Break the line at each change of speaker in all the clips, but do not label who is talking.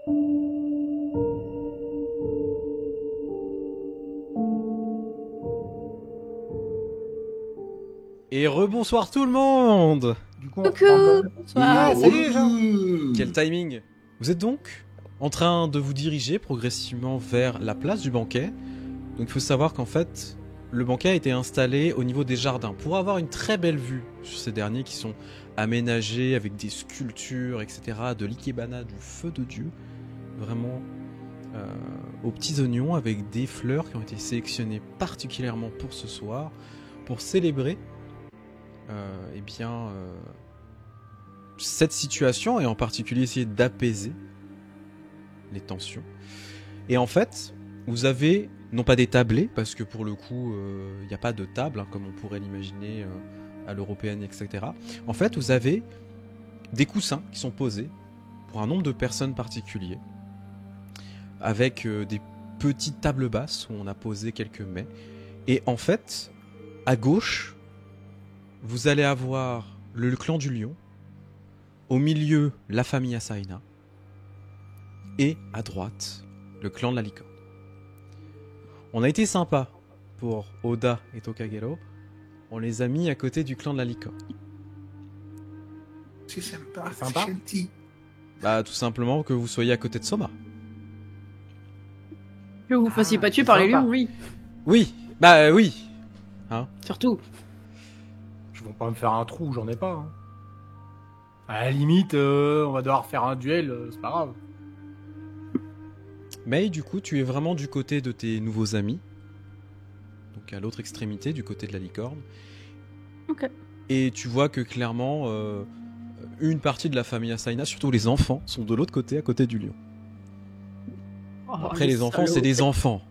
Et rebonsoir tout le monde.
Du coup,
Coucou.
Ah, salut les gens.
Quel timing. Vous êtes donc en train de vous diriger progressivement vers la place du banquet. Donc il faut savoir qu'en fait, le banquet a été installé au niveau des jardins pour avoir une très belle vue sur ces derniers qui sont aménagés avec des sculptures, etc. De l'ikebana, du feu de Dieu. Vraiment aux petits oignons avec des fleurs qui ont été sélectionnées particulièrement pour ce soir pour célébrer cette situation et en particulier essayer d'apaiser les tensions. Et en fait, vous avez non pas des tablés, parce que pour le coup, il n'y a pas de table, hein, comme on pourrait l'imaginer à l'européenne, etc. En fait, vous avez des coussins qui sont posés pour un nombre de personnes particulier, avec des petites tables basses où on a posé quelques mets. Et en fait, à gauche, vous allez avoir le clan du lion, au milieu, la famille Asaina, et à droite, le clan de la licorne. On a été sympa pour Oda et Tokagero, on les a mis à côté du clan de la licorne.
C'est sympa,
C'est sympa.
c'est gentil.
Bah, tout simplement que vous soyez à côté de Soma.
Que vous fassiez pas tuer
c'est
par les
sympa.
lions, oui.
Oui, bah oui.
Surtout.
Je vais pas me faire un trou, j'en ai pas. Hein. À la limite, on va devoir faire un duel, c'est pas grave.
Mais du coup, tu es vraiment du côté de tes nouveaux amis. Donc à l'autre extrémité, du côté de la licorne.
Ok.
Et tu vois que clairement, une partie de la famille Asaina, surtout les enfants, sont de l'autre côté, à côté du lion.
Oh,
Après, les enfants, c'est des enfants.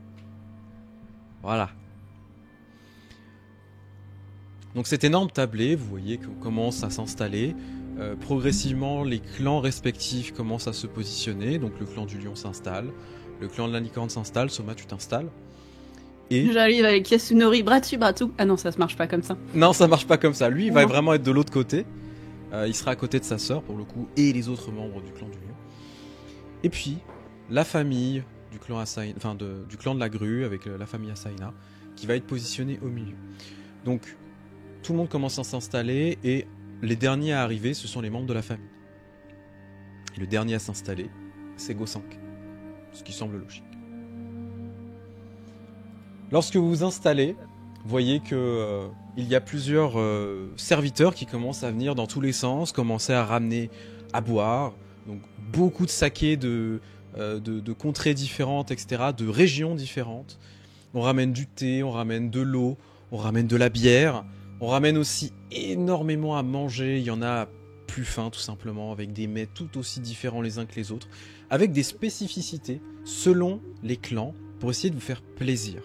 Voilà. Donc cet énorme tablé, vous voyez qu'on commence à s'installer. Progressivement, les clans respectifs commencent à se positionner. Donc le clan du lion s'installe. Le clan de la licorne s'installe. Soma, tu t'installes. Et...
J'arrive avec Yasunori, bras dessus, bras dessous. Ah non, ça se marche pas comme ça.
Non, ça marche pas comme ça. Lui, il va
Non.
vraiment être de l'autre côté. Il sera à côté de sa sœur, pour le coup, et les autres membres du clan du lion. Et puis, la famille du clan Asaina, enfin du clan de la grue, avec la famille Asaina, qui va être positionnée au milieu. Donc, tout le monde commence à s'installer, et les derniers à arriver, ce sont les membres de la famille. Et le dernier à s'installer, c'est Go5. Ce qui semble logique. Lorsque vous vous installez, vous voyez que il y a plusieurs serviteurs qui commencent à venir dans tous les sens, commencer à ramener à boire. Donc beaucoup de sakés de contrées différentes, etc., de régions différentes. On ramène du thé, on ramène de l'eau, on ramène de la bière. On ramène aussi énormément à manger. Il y en a plus fin, tout simplement, avec des mets tout aussi différents les uns que les autres, avec des spécificités selon les clans pour essayer de vous faire plaisir.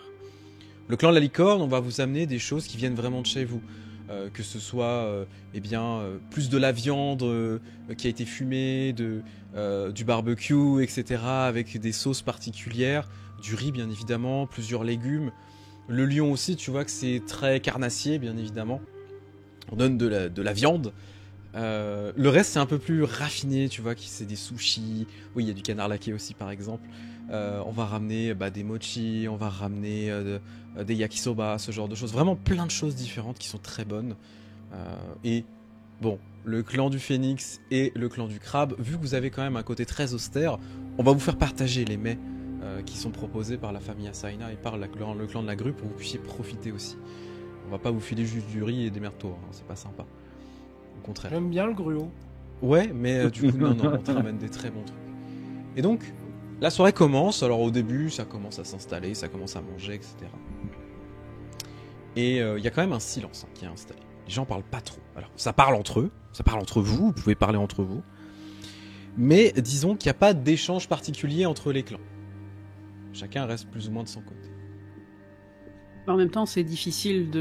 Le clan de la licorne, on va vous amener des choses qui viennent vraiment de chez vous. Que ce soit plus de la viande qui a été fumée, du barbecue, etc., avec des sauces particulières, du riz bien évidemment, plusieurs légumes. Le lion aussi, tu vois que c'est très carnassier, bien évidemment. On donne de la viande. Le reste, c'est un peu plus raffiné, tu vois, c'est des sushis. Oui, il y a du canard laqué aussi, par exemple. On va ramener des mochi, on va ramener des yakisoba, ce genre de choses. Vraiment plein de choses différentes qui sont très bonnes. Et bon, le clan du phénix et le clan du crabe, vu que vous avez quand même un côté très austère, on va vous faire partager les mets qui sont proposés par la famille Asaina et par le clan de la grue pour que vous puissiez profiter aussi. On va pas vous filer juste du riz et des mertos, hein, c'est pas sympa. Au contraire.
J'aime bien le gruau.
Ouais, mais du coup, non, on te ramène des très bons trucs. Et donc, la soirée commence. Alors au début, ça commence à s'installer, ça commence à manger, etc. Et il y a quand même un silence qui est installé. Les gens parlent pas trop. Alors, ça parle entre eux, ça parle entre vous, vous pouvez parler entre vous. Mais disons qu'il n'y a pas d'échange particulier entre les clans. Chacun reste plus ou moins de son côté.
En même temps, c'est difficile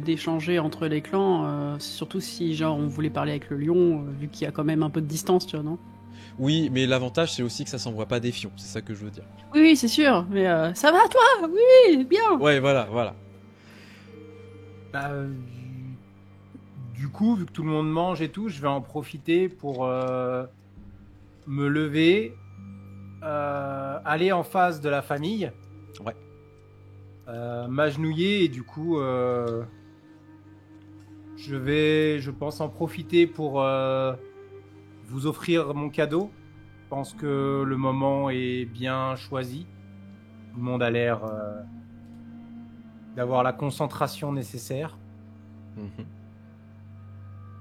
d'échanger entre les clans, surtout si genre on voulait parler avec le lion, vu qu'il y a quand même un peu de distance, tu vois, non?
Oui, mais l'avantage c'est aussi que ça s'envoie pas des fions, c'est ça que je veux dire.
Oui, c'est sûr, mais ça va toi? Oui, bien.
Ouais, voilà.
Bah, du coup, vu que tout le monde mange et tout, je vais en profiter pour me lever aller en face de la famille.
Ouais.
M'agenouiller et du coup, je pense en profiter pour vous offrir mon cadeau. Je pense que le moment est bien choisi. Tout le monde a l'air d'avoir la concentration nécessaire.
Mhm.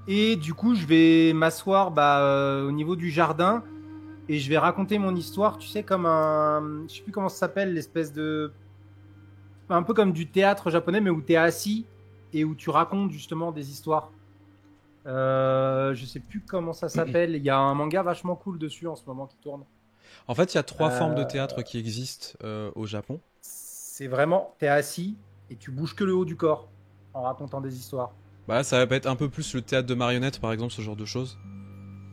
Et du coup, je vais m'asseoir au niveau du jardin et je vais raconter mon histoire, tu sais, comme un... Je sais plus comment ça s'appelle, l'espèce de... Un peu comme du théâtre japonais, mais où tu es assis et où tu racontes justement des histoires. Je sais plus comment ça s'appelle. Il y a un manga vachement cool dessus en ce moment qui tourne.
En fait, il y a 3 formes de théâtre qui existent au Japon.
C'est vraiment, t'es assis et tu bouges que le haut du corps en racontant des histoires.
Bah là, ça va être un peu plus le théâtre de marionnettes, par exemple, ce genre de choses.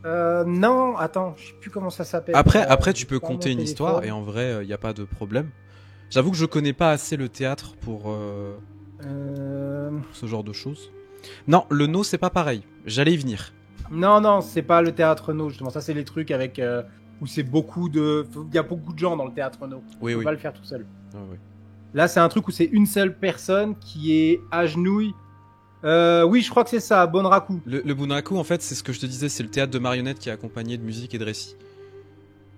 Non, attends, je sais plus comment ça s'appelle.
Après, tu
j'ai
peux
pas
conter
mon
une
téléphone.
histoire, et en vrai, il n'y a pas de problème. J'avoue que je connais pas assez le théâtre pour ce genre de choses. Non, le no, c'est pas pareil. J'allais y venir.
Non, c'est pas le théâtre no, justement. Ça, c'est les trucs avec où c'est beaucoup de. Il y a beaucoup de gens dans le théâtre no.
Oui,
Tu peux
oui.
pas le faire tout seul.
Ah, oui.
Là, c'est un truc où c'est une seule personne qui est agenouille. Oui, je crois que c'est ça, Bonraku.
Le bunraku, en fait, c'est ce que je te disais, c'est le théâtre de marionnettes qui est accompagné de musique et de récits.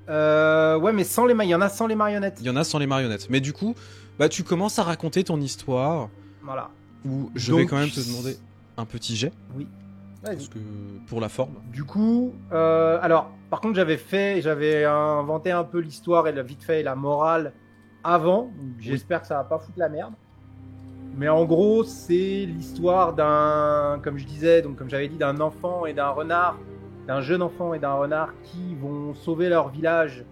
Ouais, mais sans les il y en a sans les marionnettes.
Il y en a sans les marionnettes. Mais du coup, bah, tu commences à raconter ton histoire,
Voilà.
où je
Donc,
vais quand même te demander un petit jet,
Oui. Vas-y.
parce que pour la forme.
Du coup, alors, par contre, j'avais inventé un peu l'histoire et vite fait la morale avant. Donc, j'espère que ça va pas foutre la merde. Mais en gros, c'est l'histoire d'un, comme je disais, donc comme j'avais dit, d'un enfant et d'un renard, d'un jeune enfant et d'un renard qui vont sauver leur village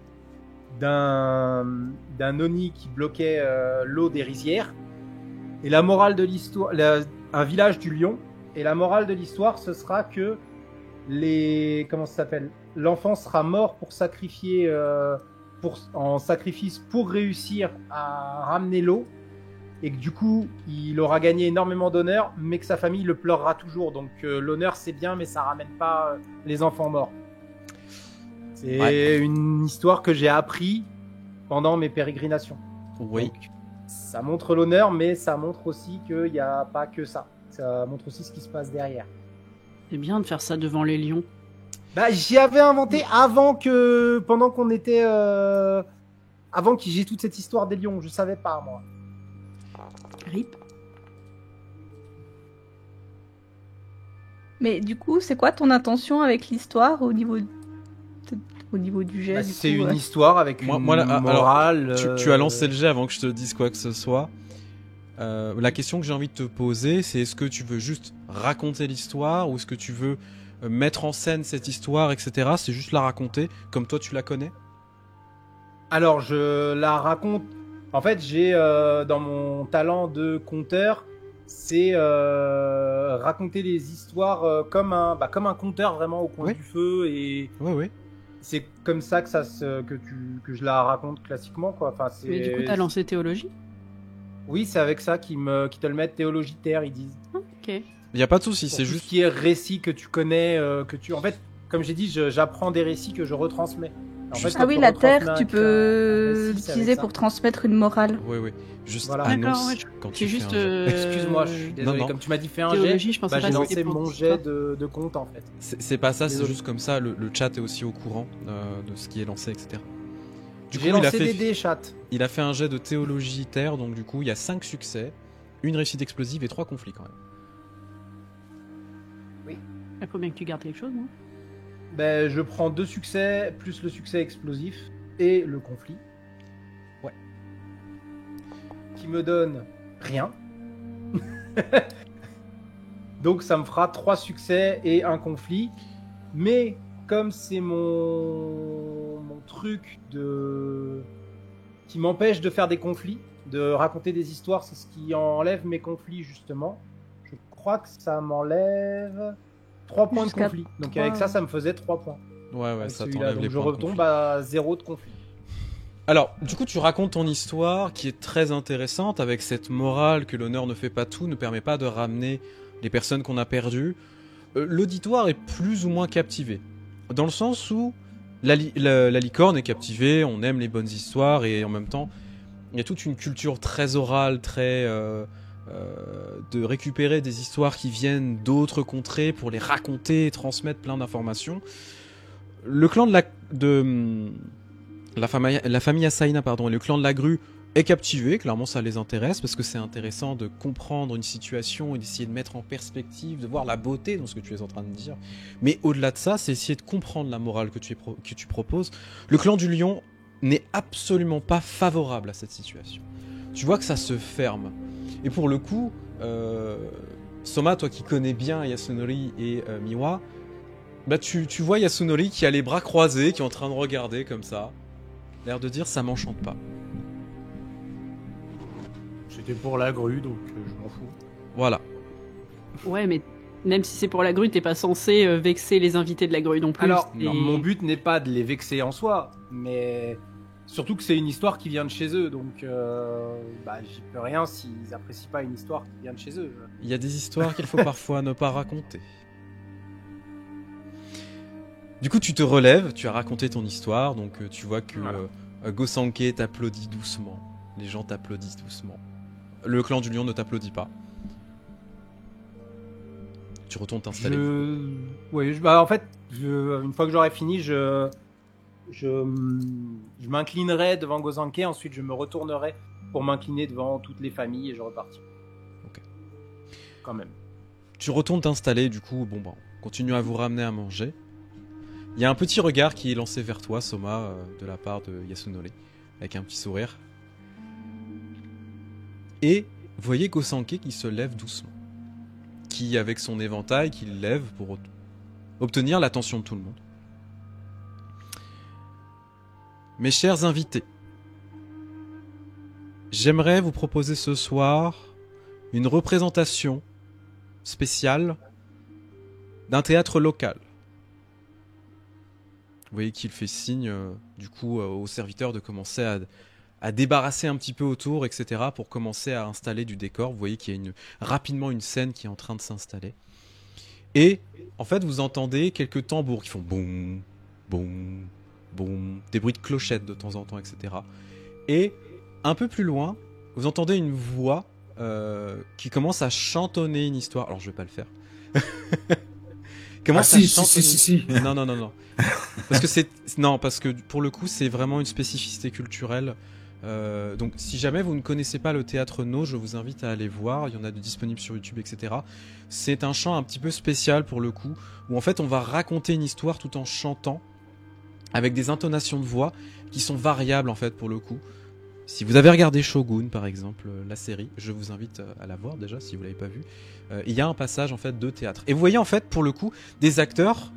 d'un Oni qui bloquait l'eau des rizières. Et la morale de l'histoire, un village du lion. Et la morale de l'histoire, ce sera que comment ça s'appelle, l'enfant sera mort pour sacrifier, en sacrifice pour réussir à ramener l'eau. Et que du coup, il aura gagné énormément d'honneur, mais que sa famille le pleurera toujours. Donc l'honneur, c'est bien, mais ça ramène pas les enfants morts. C'est une histoire que j'ai appris pendant mes pérégrinations.
Oui.
Donc, ça montre l'honneur, mais ça montre aussi qu'il n'y a pas que ça. Ça montre aussi ce qui se passe derrière.
C'est bien de faire ça devant les lions.
Bah, j'y avais inventé pendant qu'on était, avant que j'ai toute cette histoire des lions. Je savais pas, moi.
Rip.
Mais du coup, c'est quoi ton intention avec l'histoire au niveau du jet
Bah,
du
c'est
coup,
une histoire avec une morale.
Alors, tu as lancé le jet avant que je te dise quoi que ce soit. La question que j'ai envie de te poser, c'est est-ce que tu veux juste raconter l'histoire ou est-ce que tu veux mettre en scène cette histoire, etc. C'est juste la raconter comme toi tu la connais?
Alors, je la raconte. En fait, j'ai dans mon talent de conteur, c'est raconter des histoires comme un conteur vraiment au coin
Oui.
du feu, et
Oui.
c'est comme ça que je la raconte classiquement, quoi. Enfin,
Mais du coup, t'as lancé théologie?
Oui, c'est avec ça qu'ils te le mettent théologie terre, ils disent.
Ok.
Il n'y a pas de souci,
Pour
c'est
tout
juste.
ce qui est récit que tu connais, En fait, comme j'ai dit, j'apprends des récits que je retransmets. En fait,
Juste-
quand
Ah oui,
tu
la
retransmets
terre,
un-
tu
un
peux
récit, c'est avec
l'utiliser
ça.
pour transmettre une morale.
Oui. Juste
Voilà.
annonce
D'accord, ouais,
quand
c'est
tu
juste.
fais un jet.
Excuse-moi, je suis désolé.
non.
Comme tu m'as dit, fais un jet.
Théologie, je pensais
J'ai
pas que
lancé
c'était pour
mon
toi.
jet de compte, en fait.
C'est pas ça, c'est
Désolé.
juste comme ça, le chat est aussi au courant de ce qui est lancé, etc. Du coup,
J'ai
il a,
lancé
fait,
des dés, chat.
il a fait un jet de théologie terre, donc du coup, il y a 5 succès, une réussite explosive et 3 conflits quand même.
Il faut bien que tu gardes quelque chose, non?
Ben, je prends 2 succès, plus le succès explosif et le conflit.
Ouais.
Qui me donne rien. Donc ça me fera 3 succès et un conflit. Mais comme c'est mon truc qui m'empêche de faire des conflits, de raconter des histoires, c'est ce qui enlève mes conflits justement. Je crois que ça m'enlève 3 points de
Jusqu'à
conflit. Donc
3,
avec ça me faisait 3 points.
Ouais,
Avec
ça
celui-là.
t'enlève
Donc
les
je
points de
retombe
conflit.
à 0 de conflit.
Alors, du coup, tu racontes ton histoire qui est très intéressante avec cette morale que l'honneur ne fait pas tout, ne permet pas de ramener les personnes qu'on a perdues. L'auditoire est plus ou moins captivé. Dans le sens où la licorne est captivée, on aime les bonnes histoires et en même temps, il y a toute une culture très orale, très de récupérer des histoires qui viennent d'autres contrées pour les raconter et transmettre plein d'informations. Le clan la famille Asaina, pardon, et le clan de la grue est captivé, clairement ça les intéresse parce que c'est intéressant de comprendre une situation et d'essayer de mettre en perspective, de voir la beauté dans ce que tu es en train de dire. Mais au-delà de ça, c'est essayer de comprendre la morale que tu proposes. Le clan du lion n'est absolument pas favorable à cette situation. Tu vois que ça se ferme. Et pour le coup, Soma, toi qui connais bien Yasunori et Miwa, bah tu vois Yasunori qui a les bras croisés, qui est en train de regarder comme ça, l'air de dire ça m'enchante pas.
C'était pour la grue, donc je m'en fous.
Voilà.
Ouais, mais même si c'est pour la grue, t'es pas censé vexer les invités de la grue non plus.
Alors,
Et-
mon but n'est pas de les vexer en soi, mais surtout que c'est une histoire qui vient de chez eux, donc j'y peux rien s'ils apprécient pas une histoire qui vient de chez eux.
Il y a des histoires qu'il faut parfois ne pas raconter. Du coup, tu te relèves, tu as raconté ton histoire, donc tu vois que
Voilà.
Gosanke t'applaudit doucement. Les gens t'applaudissent doucement. Le clan du lion ne t'applaudit pas. Tu retournes t'installer.
En fait, une fois que j'aurai fini, je m'inclinerai devant Gozanke, ensuite je me retournerai pour m'incliner devant toutes les familles et je repartirai.
Ok.
Quand même.
Tu retournes t'installer, du coup, on continue à vous ramener à manger. Il y a un petit regard qui est lancé vers toi, Soma, de la part de Yasunori, avec un petit sourire. Et vous voyez Gosanke qui se lève doucement. Qui, avec son éventail, qui le lève pour obtenir l'attention de tout le monde. Mes chers invités, j'aimerais vous proposer ce soir une représentation spéciale d'un théâtre local. Vous voyez qu'il fait signe, aux serviteurs de commencer à débarrasser un petit peu autour, etc., pour commencer à installer du décor. Vous voyez qu'il y a rapidement une scène qui est en train de s'installer. Et, en fait, vous entendez quelques tambours qui font boum, boum, boum, des bruits de clochettes de temps en temps, etc. Et, un peu plus loin, vous entendez une voix qui commence à chantonner une histoire. Alors, je vais pas le faire.
Si.
Non. Parce que pour le coup, c'est vraiment une spécificité culturelle. Donc, si jamais vous ne connaissez pas le théâtre No, je vous invite à aller voir. Il y en a de disponibles sur YouTube, etc. C'est un chant un petit peu spécial pour le coup, où en fait, on va raconter une histoire tout en chantant, avec des intonations de voix qui sont variables en fait pour le coup. Si vous avez regardé Shogun, par exemple, la série, je vous invite à la voir déjà si vous l'avez pas vue. Il y a un passage en fait de théâtre. Et vous voyez en fait pour le coup des acteurs.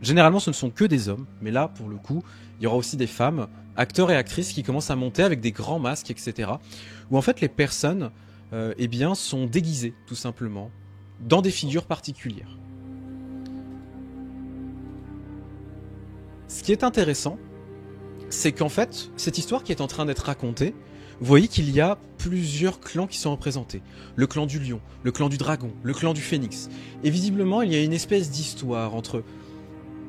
Généralement, ce ne sont que des hommes, mais là, pour le coup, il y aura aussi des femmes, acteurs et actrices qui commencent à monter avec des grands masques, etc. Où en fait les personnes, sont déguisées tout simplement dans des figures particulières. Ce qui est intéressant, c'est qu'en fait, cette histoire qui est en train d'être racontée, vous voyez qu'il y a plusieurs clans qui sont représentés. Le clan du lion, le clan du dragon, le clan du phénix. Et visiblement, il y a une espèce d'histoire entre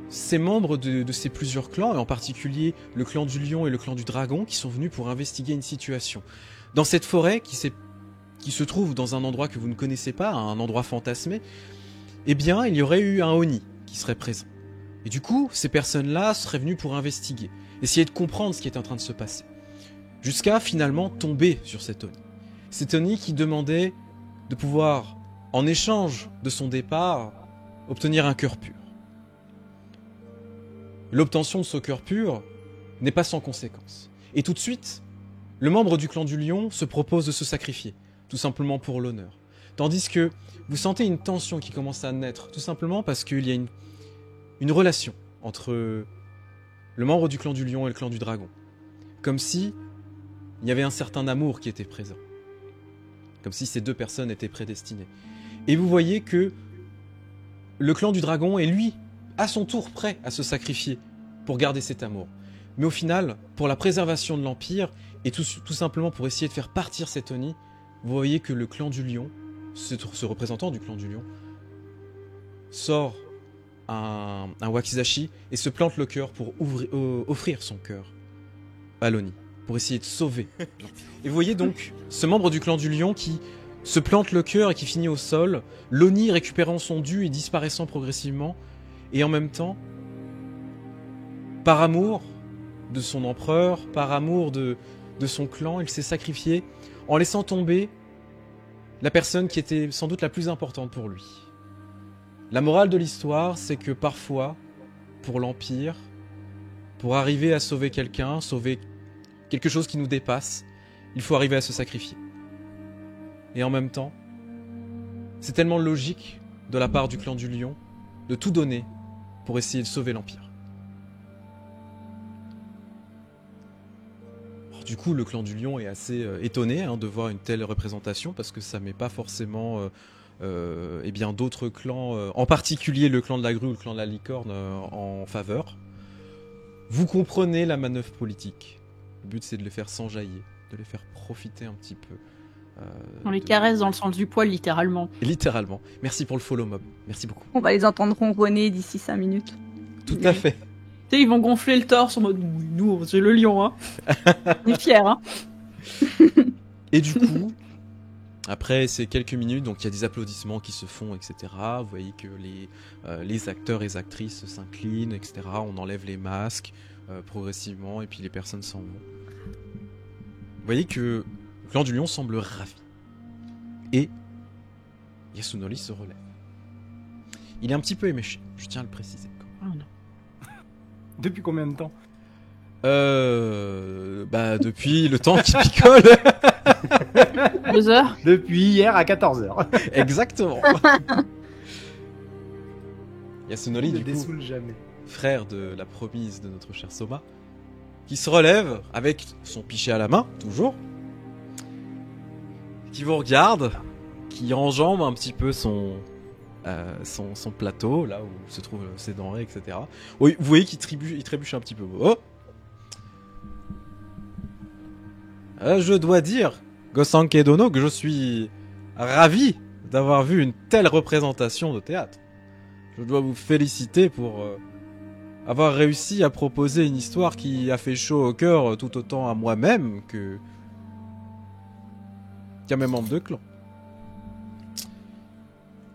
ces membres de ces plusieurs clans, et en particulier le clan du lion et le clan du dragon, qui sont venus pour investiguer une situation. Dans cette forêt qui se trouve dans un endroit que vous ne connaissez pas, un endroit fantasmé, eh bien, il y aurait eu un Oni qui serait présent. Et du coup, ces personnes-là seraient venues pour investiguer, essayer de comprendre ce qui est en train de se passer. Jusqu'à finalement tomber sur cet Oni. Cet Oni qui demandait de pouvoir, en échange de son départ, obtenir un cœur pur. L'obtention de ce cœur pur n'est pas sans conséquence. Et tout de suite, le membre du clan du lion se propose de se sacrifier, tout simplement pour l'honneur. Tandis que vous sentez une tension qui commence à naître, tout simplement parce qu'il y a une relation entre le membre du clan du lion et le clan du dragon. Comme si il y avait un certain amour qui était présent. Comme si ces deux personnes étaient prédestinées. Et vous voyez que le clan du dragon est lui, à son tour, prêt à se sacrifier pour garder cet amour. Mais au final, pour la préservation de l'Empire, et tout simplement pour essayer de faire partir cet Oni, vous voyez que le clan du lion, ce représentant du clan du lion, sort un wakizashi et se plante le cœur pour offrir son cœur à Loni, pour essayer de sauver. Et vous voyez donc ce membre du clan du lion qui se plante le cœur et qui finit au sol, Loni récupérant son dû et disparaissant progressivement, et en même temps, par amour de son empereur, par amour de son clan, il s'est sacrifié en laissant tomber la personne qui était sans doute la plus importante pour lui. La morale de l'histoire, c'est que parfois, pour l'Empire, pour arriver à sauver quelqu'un, sauver quelque chose qui nous dépasse, il faut arriver à se sacrifier. Et en même temps, c'est tellement logique de la part du clan du lion de tout donner pour essayer de sauver l'Empire. Alors, du coup, le clan du lion est assez étonné de voir une telle représentation parce que ça met pas forcément d'autres clans, en particulier le clan de la grue ou le clan de la licorne, en faveur. Vous comprenez la manœuvre politique. Le but, c'est de les faire s'enjailler, de les faire profiter un petit peu.
On les caresse dans le sens du poil, littéralement.
Et littéralement. Merci pour le follow mob. Merci beaucoup.
On va les entendre ronronner d'ici 5 minutes.
Tout à fait.
Tu sais, ils vont gonfler le torse en mode nous, c'est le lion, hein. On est fiers, hein.
Et du coup, après ces quelques minutes, donc il y a des applaudissements qui se font, etc. Vous voyez que les acteurs et les actrices s'inclinent, etc. On enlève les masques progressivement et puis les personnes s'en vont. Vous voyez que le clan du lion semble ravi. Et Yasunori se relève. Il est un petit peu éméché, je tiens à le préciser.
Oh non.
Depuis combien de temps?
Depuis le temps qui picole.
2 heures.
Depuis hier à 14h.
Exactement. Yasunori,
Il ne
du coup,
dessoule jamais.
frère de la promise de notre cher Soma, qui se relève avec son pichet à la main, toujours, qui vous regarde, qui enjambe un petit peu son plateau, là où se trouvent ses denrées, etc. Oui, vous voyez qu'il trébuche un petit peu. Oh, je dois dire, Gosanke Dono, que je suis ravi d'avoir vu une telle représentation de théâtre. Je dois vous féliciter pour avoir réussi à proposer une histoire qui a fait chaud au cœur tout autant à moi-même qu'à mes membres de clan.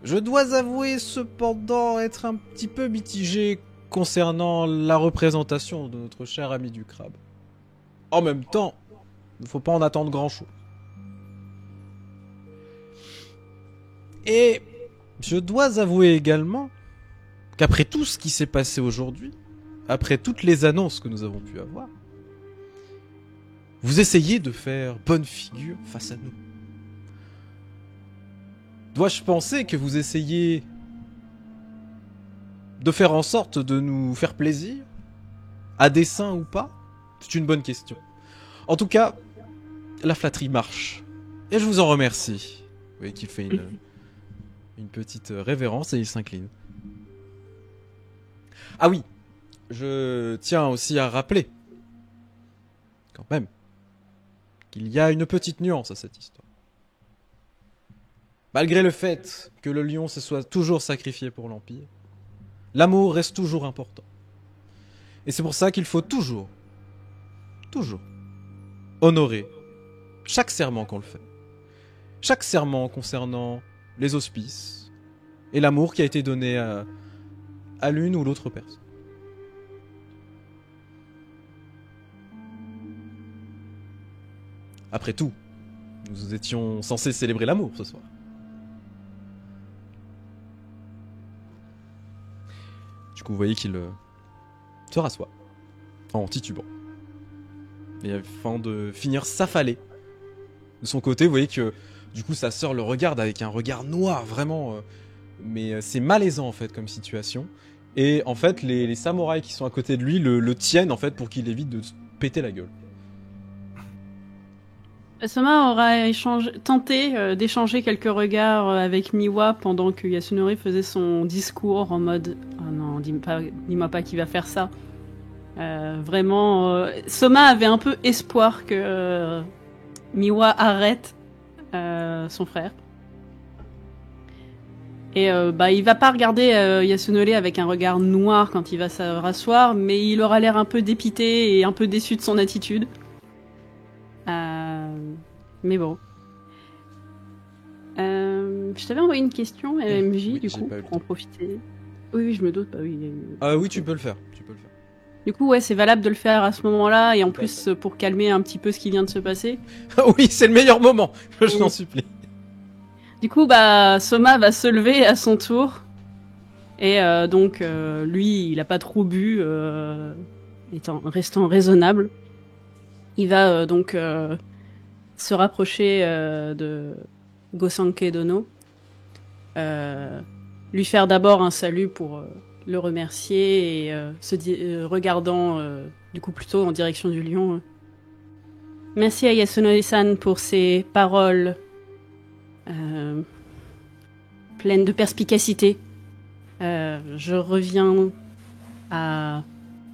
Je dois avouer cependant être un petit peu mitigé concernant la représentation de notre cher ami du crabe. En même temps, il ne faut pas en attendre grand-chose. Et je dois avouer également qu'après tout ce qui s'est passé aujourd'hui, après toutes les annonces que nous avons pu avoir, vous essayez de faire bonne figure face à nous. Dois-je penser que vous essayez de faire en sorte de nous faire plaisir, à dessein ou pas? C'est une bonne question. En tout cas, la flatterie marche. Et je vous en remercie. Vous voyez qu'il fait une petite révérence et il s'incline. Ah oui, je tiens aussi à rappeler, quand même, qu'il y a une petite nuance à cette histoire. Malgré le fait que le lion se soit toujours sacrifié pour l'Empire, l'amour reste toujours important. Et c'est pour ça qu'il faut toujours honorer chaque serment qu'on le fait. Chaque serment concernant les auspices et l'amour qui a été donné à l'une ou l'autre personne. Après tout, nous étions censés célébrer l'amour ce soir. Du coup, vous voyez qu'il se rassoit en titubant. Et afin de finir s'affaler. De son côté, vous voyez que du coup sa sœur le regarde avec un regard noir, vraiment. Mais c'est malaisant en fait comme situation. Et en fait, les samouraïs qui sont à côté de lui le tiennent en fait pour qu'il évite de se péter la gueule.
Soma aura tenté d'échanger quelques regards avec Miwa pendant que Yasunori faisait son discours en mode « Oh non, dis-moi pas qu'il va faire ça ». Vraiment, Soma avait un peu espoir que Miwa arrête son frère. Et il va pas regarder Yasunori avec un regard noir quand il va se rasseoir, mais il aura l'air un peu dépité et un peu déçu de son attitude. Mais bon. Je t'avais envoyé une question, MJ,
Oui,
du
j'ai
coup,
pas eu le
pour en profiter. Oui, je me doute, bah oui.
Oui, tu peux le faire.
Du coup, ouais, c'est valable de le faire à ce moment-là, et en
Tout à
plus, pour calmer un petit peu ce qui vient de se passer.
Oui, c'est le meilleur moment. Je t'en supplie.
Du coup, Soma va se lever à son tour. Et lui, il a pas trop bu, restant raisonnable. Il va se rapprocher de Gosanke Dono. Lui faire d'abord un salut pour le remercier et regardant du coup plutôt en direction du lion. Merci à Yasunori-san pour ses paroles pleines de perspicacité. Je reviens à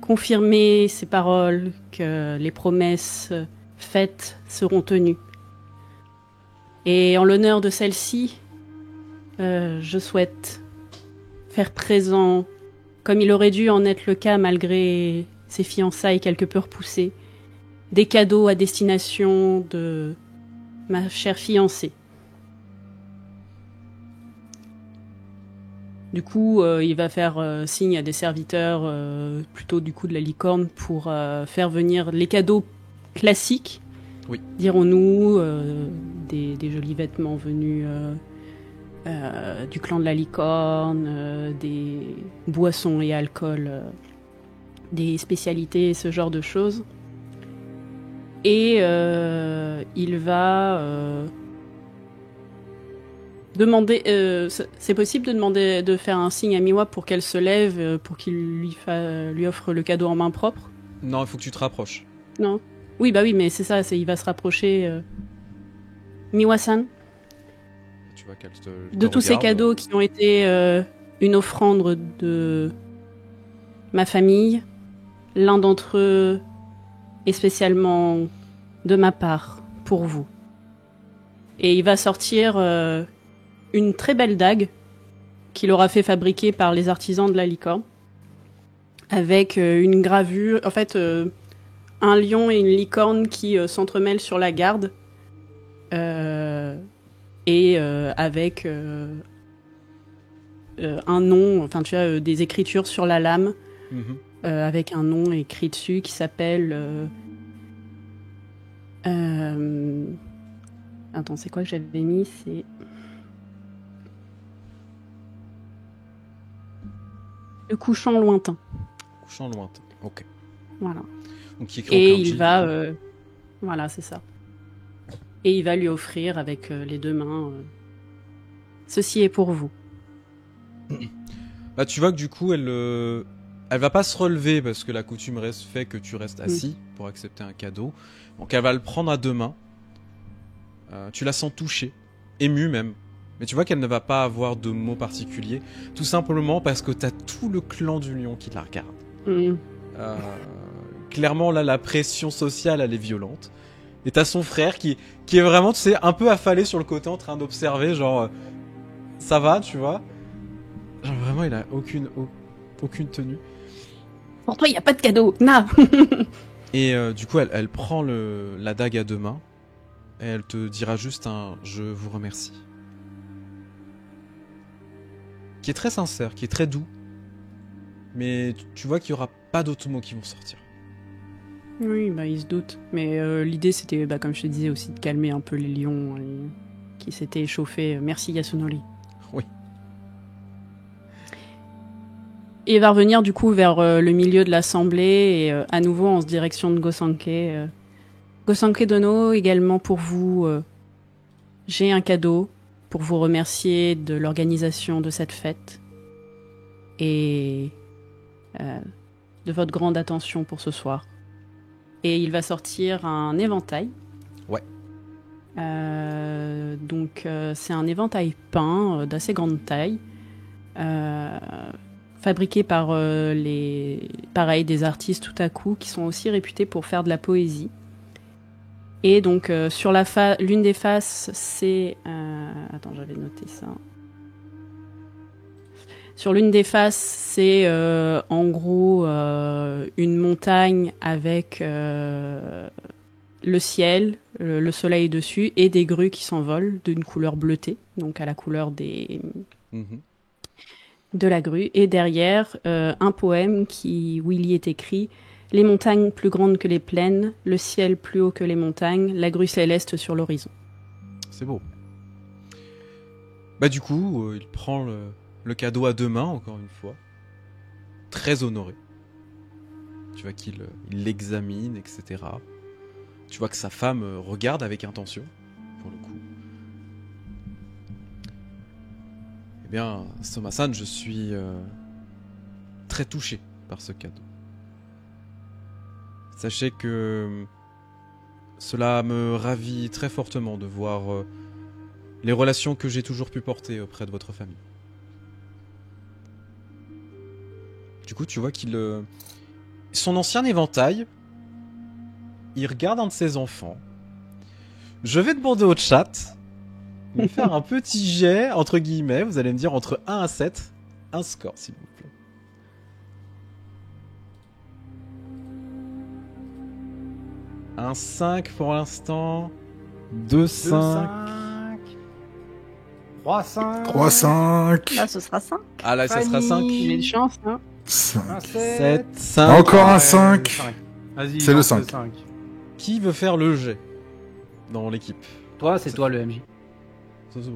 confirmer ces paroles que les promesses faites seront tenues. Et en l'honneur de celle-ci, je souhaite faire présent, comme il aurait dû en être le cas malgré ses fiançailles quelque peu repoussées, des cadeaux à destination de ma chère fiancée. Du coup, il va faire signe à des serviteurs, plutôt du coup de la licorne, pour faire venir les cadeaux classiques,
oui.
Dirons-nous, des jolis vêtements venus du clan de la licorne, des boissons et alcools, des spécialités, ce genre de choses. Et il va demander, c'est possible de demander de faire un signe à Miwa pour qu'elle se lève, pour qu'il lui offre le cadeau en main propre.
Non, il faut que tu te rapproches.
Non. Oui, mais c'est ça, il va se rapprocher. Miwa-san.
Tu vois qu'elle
de tous ces cadeaux qui ont été une offrande de ma famille, l'un d'entre eux est spécialement de ma part pour vous. Et il va sortir une très belle dague qu'il aura fait fabriquer par les artisans de la licorne, avec une gravure, en fait un lion et une licorne qui s'entremêlent sur la garde, et avec un nom, enfin tu as des écritures sur la lame, avec un nom écrit dessus qui s'appelle attends, c'est quoi que j'avais mis? C'est le couchant lointain.
Couchant lointain, ok.
Voilà.
Donc, qui écrit
et
en kanji,
il va voilà, c'est ça. Et il va lui offrir avec les deux mains ceci est pour vous.
Bah tu vois que du coup elle va pas se relever parce que la coutume fait que tu restes assis pour accepter un cadeau. Donc elle va le prendre à deux mains. Tu la sens touchée, émue même. Mais tu vois qu'elle ne va pas avoir de mots particuliers, tout simplement parce que t'as tout le clan du lion qui la regarde. Clairement là la pression sociale elle est violente. Et t'as son frère qui est vraiment, tu sais, un peu affalé sur le côté en train d'observer, genre ça va, tu vois. Genre vraiment il a aucune tenue.
Pour toi il y a pas de cadeau, na.
Et du coup elle prend la dague à deux mains et elle te dira juste un je vous remercie. Qui est très sincère, qui est très doux. Mais tu vois qu'il y aura pas d'autres mots qui vont sortir.
Oui, il se doute. Mais l'idée c'était, comme je te disais aussi, de calmer un peu les lions qui s'étaient échauffés. Merci Yasunori.
Oui.
Et il va revenir du coup vers le milieu de l'assemblée et à nouveau en direction de Gosanke. Gosanke Dono, également pour vous, j'ai un cadeau pour vous remercier de l'organisation de cette fête et de votre grande attention pour ce soir. Et il va sortir un éventail.
Ouais.
Donc c'est un éventail peint d'assez grande taille, fabriqué par des artistes tout à coup qui sont aussi réputés pour faire de la poésie. Et donc sur l'une des faces, c'est attends, j'avais noté ça. Sur l'une des faces, c'est en gros une montagne avec le ciel, le soleil dessus et des grues qui s'envolent d'une couleur bleutée, donc à la couleur
Mhm.
de la grue. Et derrière, un poème où il y est écrit « Les montagnes plus grandes que les plaines, le ciel plus haut que les montagnes, la grue céleste sur l'horizon.
C'est beau. Bah du coup, il prend le cadeau à deux mains, encore une fois. Très honoré. Tu vois qu'il il l'examine, etc. Tu vois que sa femme regarde avec intention, pour le coup. Eh bien, Soma-san, je suis très touché par ce cadeau. Sachez que cela me ravit très fortement de voir les relations que j'ai toujours pu porter auprès de votre famille. Du coup, tu vois qu'il... son ancien éventail, il regarde un de ses enfants. Je vais demander au chat de me faire un petit jet, entre guillemets, vous allez me dire entre 1 à 7, un score, s'il vous plaît. Un 5 pour l'instant. 2, 5.
3-5.
3-5.
Là, ce sera 5.
Ah là, ça sera 5.
J'ai de chance, hein.
5.
7, 5.
Encore un 5.
Vas-y,
C'est le
lance
5.
Qui veut faire le jet dans l'équipe?
Toi, c'est toi le MJ.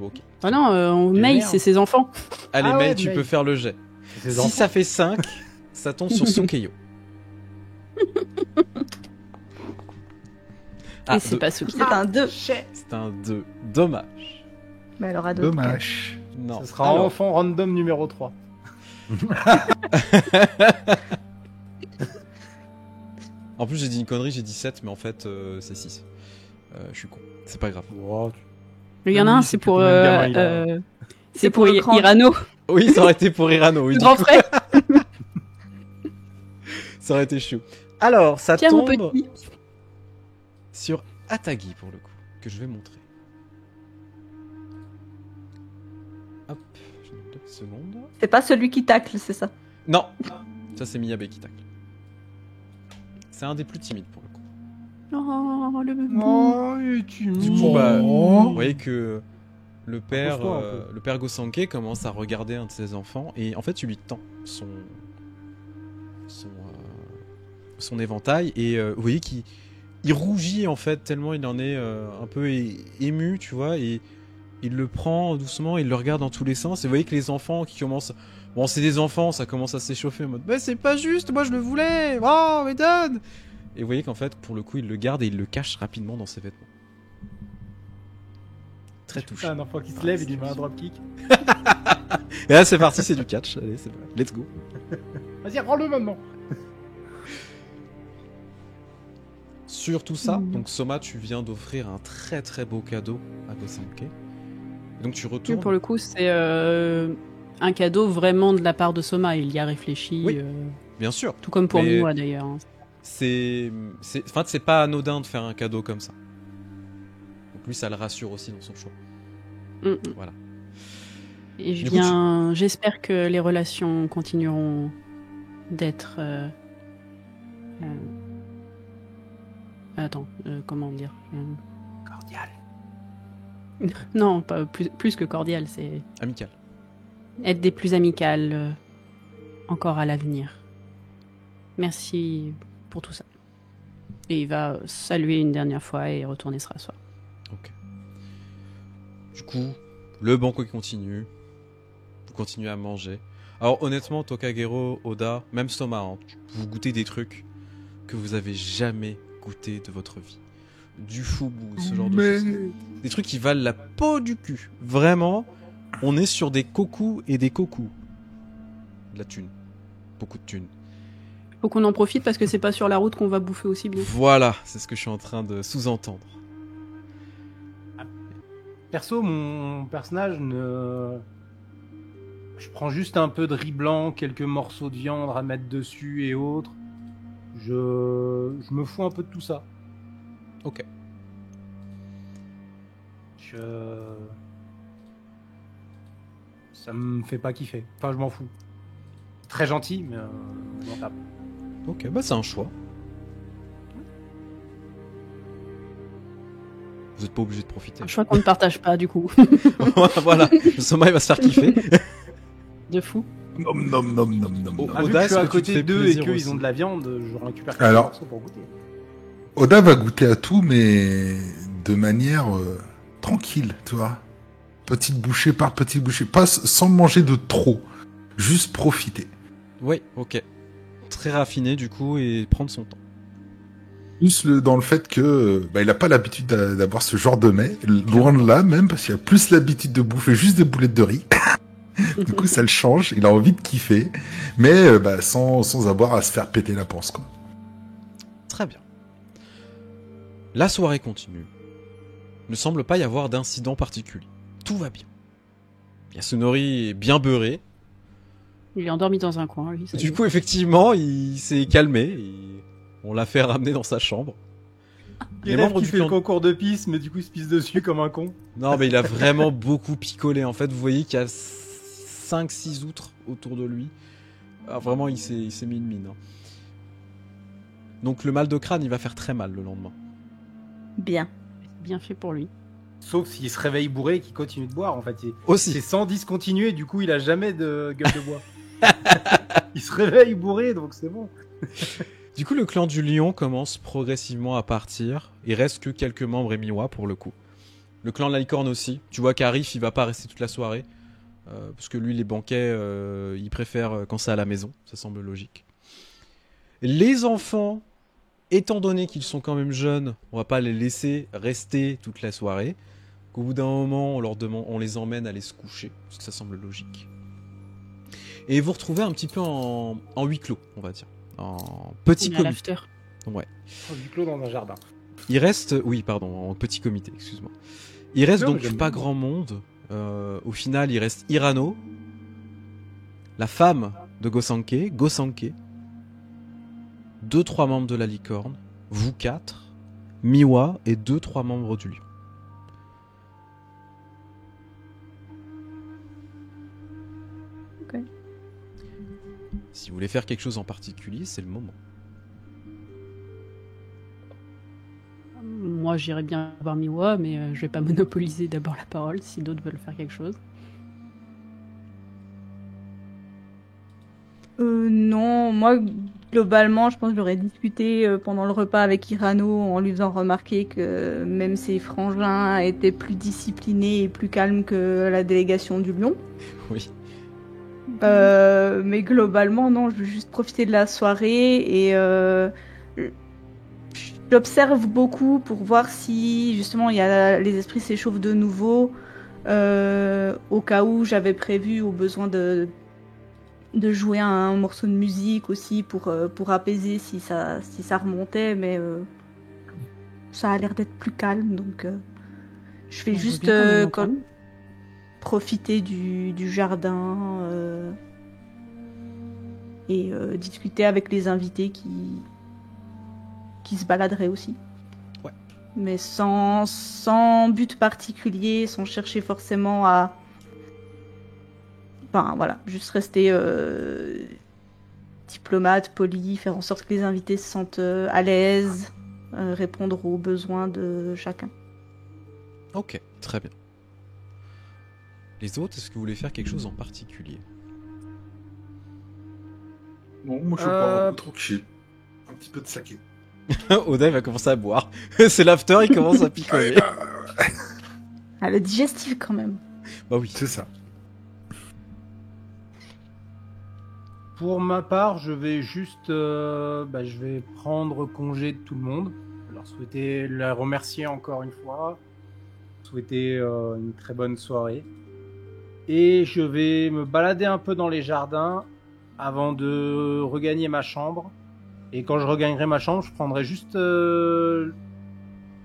Ok.
Ah non, Mei,
merde.
c'est ses enfants.
Allez,
Ah ouais,
Mei, tu
Mei.
peux faire le jet.
C'est ses
Si
enfants.
ça fait 5, ça tombe sur Sukeyo.
Et c'est pas Suki.
C'est un 2.
C'est un 2. Dommage.
Mais elle aura 2.
Dommage.
Non.
Ce sera
Alors,
enfant random numéro 3.
en plus, j'ai dit une connerie, j'ai dit 7, mais en fait, c'est 6. Je suis con. C'est pas grave.
Il y en a
Oui,
un,
c'est
c'est pour,
plutôt le gamin, il a-
c'est pour
le grand.
Hirano,
Oui, ça aurait été pour Hirano. Oui,
le
du
grand
coup,
frère.
ça aurait été chou. Alors, ça
Tiens, mon
tombe
petit.
sur Atagi, pour le coup, que je vais montrer. Hop, je donne 2 secondes.
C'est pas celui qui tacle, c'est ça.
Non, ça c'est Miyabe qui tacle. C'est un des plus timides pour le coup.
Oh, le bébé.
Oh, et tu
Du coup, bah,
Oh.
vous voyez que le père,
Accroche-toi un peu.
le père Gosanke commence à regarder un de ses enfants et en fait, tu lui tends son éventail et vous voyez qu'il rougit en fait tellement il en est un peu ému, tu vois, et il le prend doucement, il le regarde dans tous les sens et vous voyez que les enfants qui commencent, bon c'est des enfants, ça commence à s'échauffer en mode mais c'est pas juste, moi je le voulais, oh mais donne. Et vous voyez qu'en fait pour le coup il le garde et il le cache rapidement dans ses vêtements. Très touché.
un enfant qui se lève, il lui met un dropkick.
Et là c'est parti, c'est du catch, allez c'est bon, let's go.
Vas-y, rends-le maintenant.
Sur tout ça, donc Soma, tu viens d'offrir un très très beau cadeau à Gosanke. Et donc tu
Oui,
retournes.
pour le coup, c'est un cadeau vraiment de la part de Soma. Il y a réfléchi,
Oui. Bien sûr.
tout comme pour
Mais-
moi d'ailleurs. hein.
Enfin, c'est pas anodin de faire un cadeau comme ça. Donc lui, ça le rassure aussi dans son choix.
Mm, mm.
Voilà.
Et
Du coup,
j'espère que les relations continueront d'être. Attends, comment dire
Cordial.
Non, pas plus que cordial, c'est
Amical.
être des plus amicales encore à l'avenir. Merci pour tout ça. Et il va saluer une dernière fois et retourner se rasseoir.
Ok. Du coup, le banquet continue. Vous continuez à manger. Alors honnêtement, Tokagero, Oda, même Soma, hein, vous goûtez des trucs que vous avez jamais goûté de votre vie. Du fubu, ce genre de choses. Des trucs qui valent la peau du cul. Vraiment, on est sur des cocos et des cocos. De la thune. Beaucoup de thunes.
Faut qu'on en profite parce que c'est pas sur la route qu'on va bouffer aussi bien.
Voilà, c'est ce que je suis en train de sous-entendre.
Perso, mon personnage ne. Je prends juste un peu de riz blanc, quelques morceaux de viande à mettre dessus et autres. Je me fous un peu de tout ça.
Ok.
ça me fait pas kiffer. Enfin, je m'en fous. Très gentil, mais je m'en tape.
Ok, bah c'est un choix. Vous êtes pas obligé de profiter.
Un choix qu'on ne partage pas, du coup.
Voilà, le sommeil va se faire kiffer.
De fou.
Nom, nom, nom, nom, nom,
Oh,
nom.
Ah, vu que
Oda,
je suis
est-ce
à
que tu te
côté
fais
d'eux et
plaisir
qu'ils
aussi
ont de la viande, je récupère quelques
Alors.
morceaux pour goûter.
Oda va goûter à tout, mais de manière tranquille, tu vois. Petite bouchée par petite bouchée. Pas sans manger de trop. Juste profiter.
Oui, ok. Très raffiné du coup et prendre son temps.
Plus dans le fait que il a pas l'habitude d'avoir ce genre de mets. Loin de là même, parce qu'il a plus l'habitude de bouffer juste des boulettes de riz. Du coup, ça le change. Il a envie de kiffer. Mais sans avoir à se faire péter la panse, quoi.
Très bien. La soirée continue. Il ne semble pas y avoir d'incident particulier. Tout va bien. Yasunori est bien beurré.
Il est endormi dans un coin, lui. ça y
Du
est.
coup, effectivement, il s'est calmé. On l'a fait ramener dans sa chambre. Les
Élève
membres
qui
du
fait le
clan...
concours de pisse, mais du coup il se pisse dessus comme un con.
Non, mais il a vraiment beaucoup picolé. En fait, vous voyez qu'il y a 5-6 outres autour de lui. Alors, vraiment, il s'est mis une mine. Hein. Donc, le mal de crâne, il va faire très mal le lendemain.
Bien.
Bien fait pour lui.
Sauf s'il se réveille bourré et qu'il continue de boire en fait. C'est
Aussi.
sans discontinuer, du coup il a jamais de gueule de bois. Il se réveille bourré donc c'est bon.
Du coup, le clan du lion commence progressivement à partir. Il reste que quelques membres émiwa pour le coup. Le clan de la licorne aussi. Tu vois qu'Arif, il va pas rester toute la soirée. Parce que lui, les banquets, il préfère quand c'est à la maison. Ça semble logique. Les enfants, étant donné qu'ils sont quand même jeunes, on va pas les laisser rester toute la soirée. Qu'au bout d'un moment, on leur demande, on les emmène aller se coucher. Parce que ça semble logique. Et vous retrouvez un petit peu en huis clos, on va dire. En petit
On est à
comité.
l'after.
Ouais.
Du clos dans un jardin.
Il reste, oui, pardon, en petit comité, excuse-moi. Il reste
Non,
donc
j'aime
pas
bien.
grand monde. Au final, il reste Hirano, la femme de Gosanke, 2-3 membres de la licorne, vous 4, Miwa et 2-3 membres du lion.
Ok.
Si vous voulez faire quelque chose en particulier, c'est le moment.
Moi, j'irais bien voir Miwa, mais je vais pas monopoliser d'abord la parole si d'autres veulent faire quelque chose.
Non, moi, globalement, je pense que j'aurais discuté pendant le repas avec Hirano en lui faisant remarquer que même ses frangins étaient plus disciplinés et plus calmes que la délégation du lion.
Oui.
Mais globalement, non, je veux juste profiter de la soirée et j'observe beaucoup pour voir si justement les esprits s'échauffent de nouveau. Au cas où j'avais prévu au besoin de jouer un morceau de musique aussi pour apaiser si ça remontait, mais ça a l'air d'être plus calme, donc je vais
On veut
juste
bien qu'on en entende.
profiter du jardin et discuter avec les invités qui se baladeraient aussi.
Ouais.
Mais sans but particulier, sans chercher forcément à... Enfin voilà, juste rester diplomate, poli, faire en sorte que les invités se sentent à l'aise, répondre aux besoins de chacun.
Ok, très bien. Les autres, est-ce que vous voulez faire quelque chose en particulier?
Non, moi je veux pas tranquille. Un petit peu de saké.
Oda il va commencer à boire. C'est l'after, il commence à picoler.
Ah, le digestif quand même.
Bah oui.
C'est ça.
Pour ma part, je vais juste, je vais prendre congé de tout le monde. Leur souhaiter, les remercier encore une fois, souhaiter une très bonne soirée. Et je vais me balader un peu dans les jardins avant de regagner ma chambre. Et quand je regagnerai ma chambre, je prendrai juste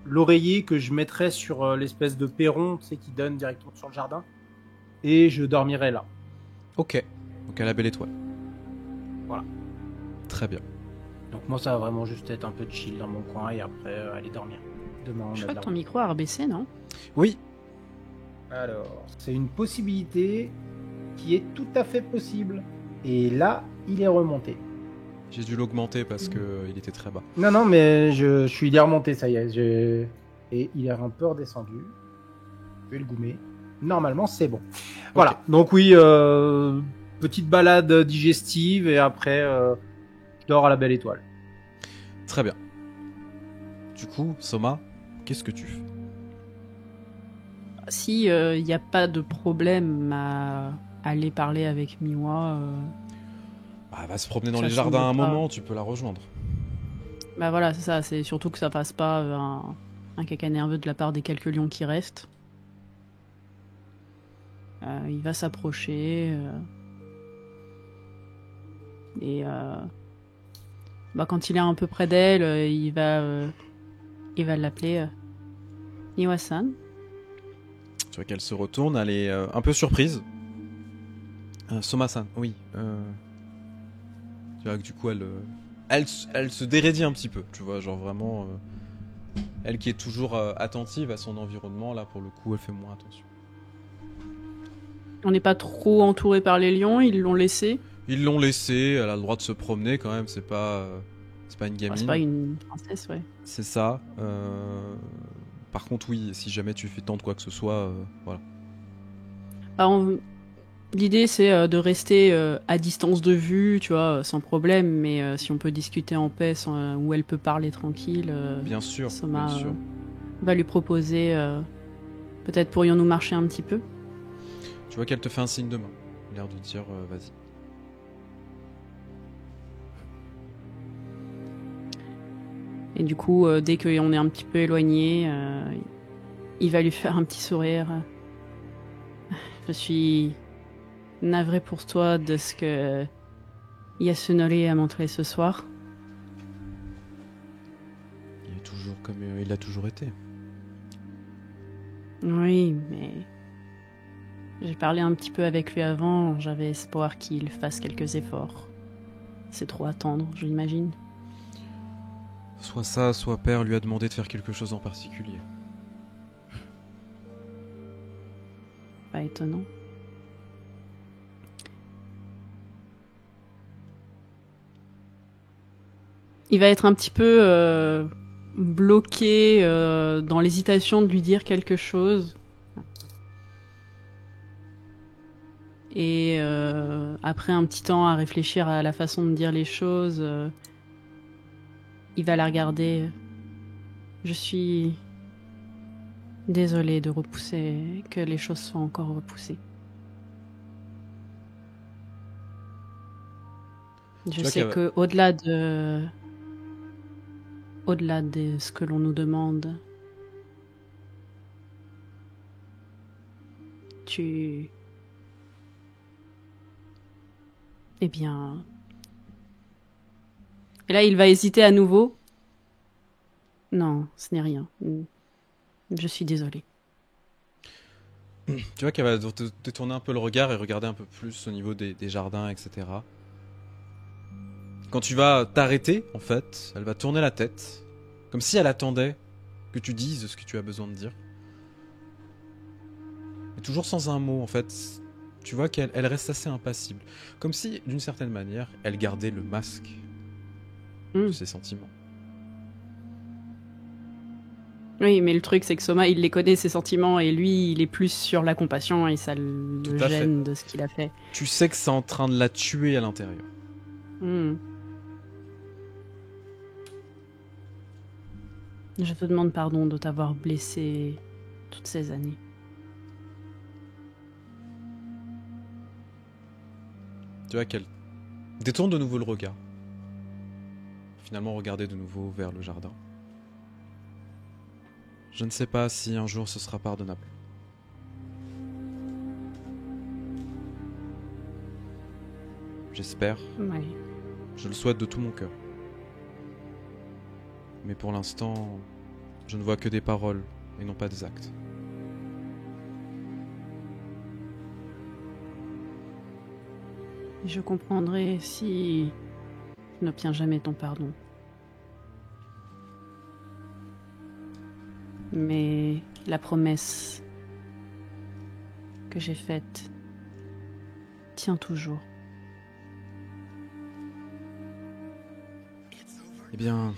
l'oreiller que je mettrai sur l'espèce de perron, tu sais, qui donne directement sur le jardin. Et je dormirai là.
Ok. Donc à la belle étoile.
Voilà.
Très bien.
Donc moi, ça va vraiment juste être un peu de chill dans mon coin et après aller dormir. Demain, on
Je
a
crois
de
que
la
ton micro a rebaissé, non?
Oui.
Alors, c'est une possibilité. qui est tout à fait possible. Et là, il est remonté.
J'ai dû l'augmenter parce que il était très bas.
Non, mais il est remonté, ça y est. Et il est un peu redescendu. Je vais le goumer. Normalement, c'est bon. Voilà. Donc oui, petite balade digestive et après, je dors à la belle étoile.
Très bien. Du coup, Soma, qu'est-ce que tu fais?
Si il n'y a pas de problème à aller parler avec Miwa,
Elle va se promener dans
Ça
les jardins
semble
un
pas.
moment, tu peux la rejoindre.
bah voilà, c'est ça. C'est surtout que ça fasse pas un caca nerveux de la part des quelques lions qui restent. Il va s'approcher et quand il est un peu près d'elle, il va l'appeler Miwa-san.
Tu vois qu'elle se retourne, elle est un peu surprise. Soma-san, oui. Tu vois que du coup, elle se déraidit un petit peu, tu vois, genre vraiment... elle qui est toujours attentive à son environnement, là, pour le coup, elle fait moins attention.
On n'est pas trop entouré par les lions, ils l'ont laissé.
Ils l'ont laissée, elle a le droit de se promener quand même, c'est pas une gamine.
C'est pas une princesse, ouais.
C'est ça. Par contre, oui, si jamais tu tentes quoi que ce soit, voilà.
L'idée, c'est de rester à distance de vue, tu vois, sans problème, mais si on peut discuter en paix, où elle peut parler tranquille,
Bien sûr,
Soma
bien sûr.
va lui proposer, peut-être pourrions-nous marcher un petit peu.
Tu vois qu'elle te fait un signe de main, l'air de dire vas-y.
Et du coup, dès qu'on est un petit peu éloigné, il va lui faire un petit sourire. Je suis navré pour toi de ce que Yasunori a montré ce soir.
Il est toujours comme il a toujours été.
Oui, mais j'ai parlé un petit peu avec lui avant, j'avais espoir qu'il fasse quelques efforts. C'est trop attendre, je l'imagine.
Soit ça, soit père lui a demandé de faire quelque chose en particulier.
Pas étonnant. Il va être un petit peu bloqué dans l'hésitation de lui dire quelque chose. Et après un petit temps à réfléchir à la façon de dire les choses, il va la regarder. Je suis désolée de repousser, que les choses soient encore repoussées. Je sais que au-delà de ce que l'on nous demande, eh bien... Et là, il va hésiter à nouveau. Non, ce n'est rien. Je suis désolée.
Tu vois qu'elle va te détourner un peu le regard et regarder un peu plus au niveau des jardins, etc. Quand tu vas t'arrêter, en fait, elle va tourner la tête, comme si elle attendait que tu dises ce que tu as besoin de dire. Et toujours sans un mot, en fait. Tu vois qu'elle reste assez impassible. Comme si, d'une certaine manière, elle gardait le masque de ses sentiments.
Oui, mais le truc, c'est que Soma, il les connaît, ses sentiments, et lui, il est plus sur la compassion, et ça le gêne de ce qu'il a fait.
Tu sais que c'est en train de la tuer à l'intérieur.
Je te demande pardon de t'avoir blessé toutes ces années.
Tu vois qu'elle détourne de nouveau le regard. Finalement, regarder de nouveau vers le jardin. Je ne sais pas si un jour ce sera pardonnable. J'espère.
Ouais.
Je le souhaite de tout mon cœur. Mais pour l'instant, je ne vois que des paroles et non pas des actes.
Je comprendrai si je n'obtiens jamais ton pardon. Mais la promesse que j'ai faite tient toujours.
Eh bien...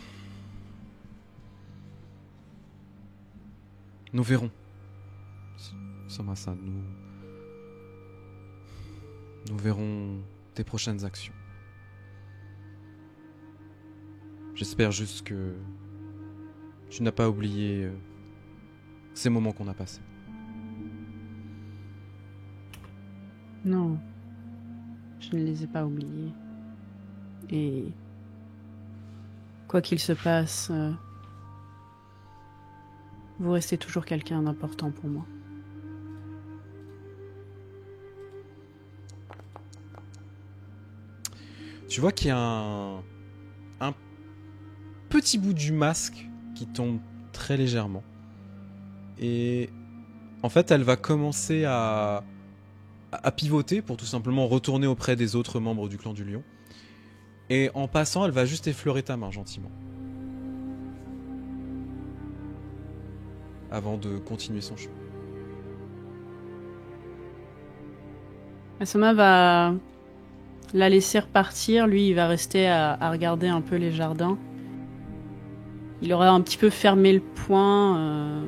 Nous verrons. Soma-san, nous verrons tes prochaines actions. J'espère juste que tu n'as pas oublié ces moments qu'on a passés.
Non, je ne les ai pas oubliés. Et quoi qu'il se passe, vous restez toujours quelqu'un d'important pour moi.
Tu vois qu'il y a un petit bout du masque qui tombe très légèrement. Et en fait, elle va commencer à pivoter pour tout simplement retourner auprès des autres membres du clan du lion. Et en passant, elle va juste effleurer ta main gentiment. Avant de continuer son chemin.
Asama va la laisser repartir. Lui, il va rester à regarder un peu les jardins. Il aura un petit peu fermé le poing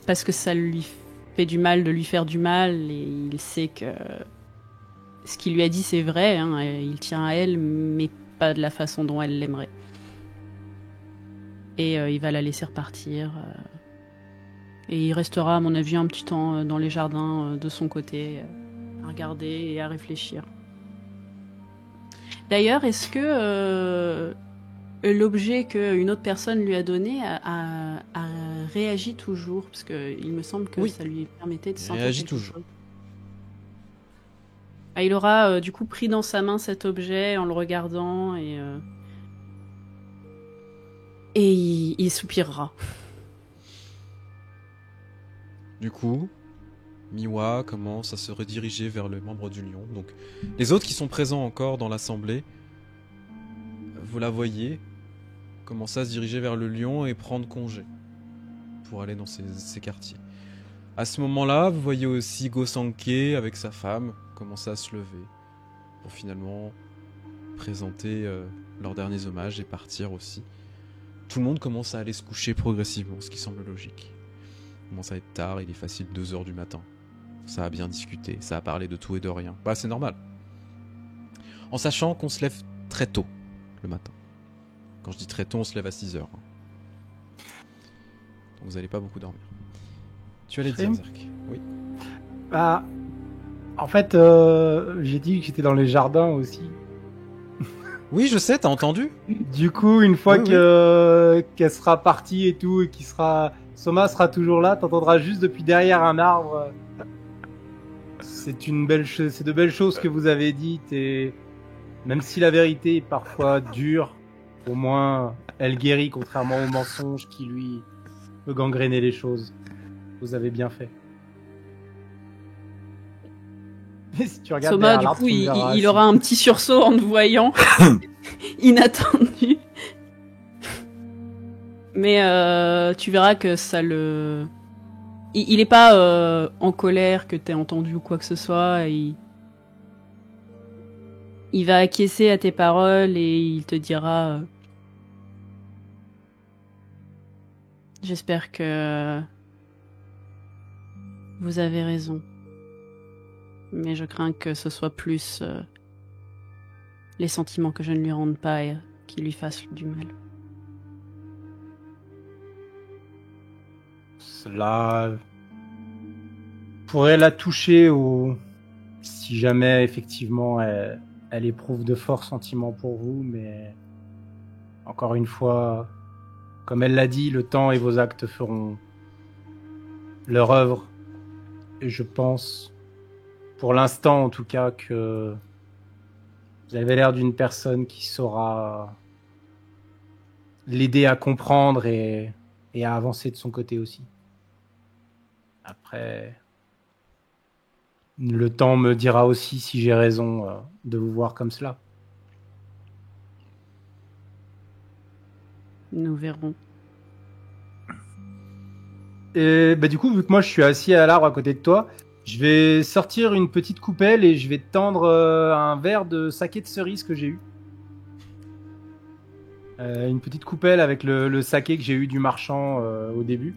parce que ça lui fait du mal de lui faire du mal. Et il sait que ce qu'il lui a dit, c'est vrai. Hein, et il tient à elle, mais pas de la façon dont elle l'aimerait. Et il va la laisser repartir. Et il restera, à mon avis, un petit temps dans les jardins de son côté, à regarder et à réfléchir. D'ailleurs, est-ce que l'objet qu'une autre personne lui a donné a réagi toujours? Parce qu'il me semble que ça lui permettait de sentir
réagit
quelque
toujours.
chose. Ah, il aura du coup pris dans sa main cet objet en le regardant et il soupirera.
Du coup, Miwa commence à se rediriger vers le membre du lion. Donc, les autres qui sont présents encore dans l'assemblée, vous la voyez commencer à se diriger vers le lion et prendre congé pour aller dans ces quartiers. À ce moment-là, vous voyez aussi Go-Sanke avec sa femme commencer à se lever pour finalement présenter leurs derniers hommages et partir aussi. Tout le monde commence à aller se coucher progressivement, ce qui semble logique. Il commence à être tard, il est facile 2h du matin. Ça a bien discuté, ça a parlé de tout et de rien. Bah, c'est normal. En sachant qu'on se lève très tôt le matin. Quand je dis très tôt, on se lève à 6h. Donc vous n'allez pas beaucoup dormir. Tu allais dire, Zerk? Oui.
Bah, en fait, j'ai dit que j'étais dans les jardins aussi.
Oui, je sais, t'as entendu?
Du coup, une fois qu'elle sera partie et tout, et Soma sera toujours là, t'entendras juste depuis derrière un arbre. C'est de belles choses que vous avez dites, et même si la vérité est parfois dure, au moins elle guérit, contrairement au mensonge qui lui peut gangréner les choses. Vous avez bien fait. Mais si tu regardes
Soma, du
l'arbre,
coup,
tu verras,
il aura un petit sursaut en nous voyant. Inattendu. Mais tu verras que ça le... Il est pas en colère que t'aies entendu ou quoi que ce soit. Il va acquiescer à tes paroles et il te dira... J'espère que... Vous avez raison. Mais je crains que ce soit plus les sentiments que je ne lui rende pas et qui lui fassent du mal.
Cela pourrait la toucher ou si jamais effectivement elle éprouve de forts sentiments pour vous, mais encore une fois, comme elle l'a dit, le temps et vos actes feront leur œuvre. Et je pense, pour l'instant en tout cas, que vous avez l'air d'une personne qui saura l'aider à comprendre et à avancer de son côté aussi. Après, le temps me dira aussi si j'ai raison de vous voir comme cela.
Nous verrons.
Et bah, du coup, vu que moi je suis assis à l'arbre à côté de toi, Je vais sortir une petite coupelle et je vais tendre un verre de saké de cerise que j'ai eu. Une petite coupelle avec le saké que j'ai eu du marchand au début.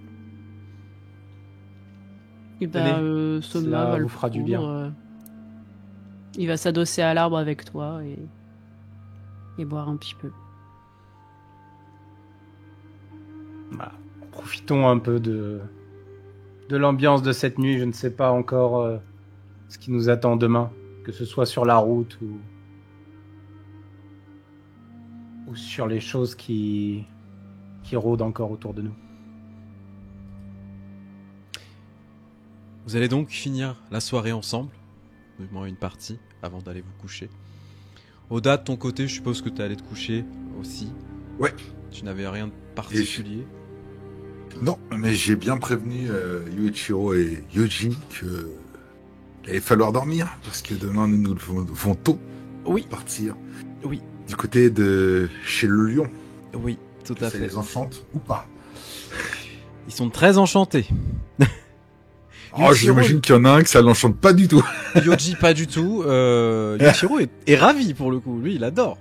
Et ben,
Allez,
Soma
cela
va le
vous fera du
prendre,
bien.
il va s'adosser à l'arbre avec toi et boire un petit peu.
Voilà. Profitons un peu de l'ambiance de cette nuit. Je ne sais pas encore ce qui nous attend demain, que ce soit sur la route ou sur les choses qui rôdent encore autour de nous.
Vous allez donc finir la soirée ensemble, du moins une partie, avant d'aller vous coucher. Oda, de ton côté, je suppose que tu es allé te coucher aussi.
Ouais.
Tu n'avais rien de particulier.
Non, mais j'ai bien prévenu Yuichiro et Yuji que il allait falloir dormir, parce que demain nous devons tôt
Oui,
partir.
oui,
Du côté de chez le lion.
oui, tout à
Ça
fait.
les enchante ou pas?
Ils sont très enchantés.
Oh,
Yuichiro,
j'imagine qu'il y en a un que ça l'enchante pas du tout.
Yoji, pas du tout. Yuichiro est ravi pour le coup. Lui, il adore.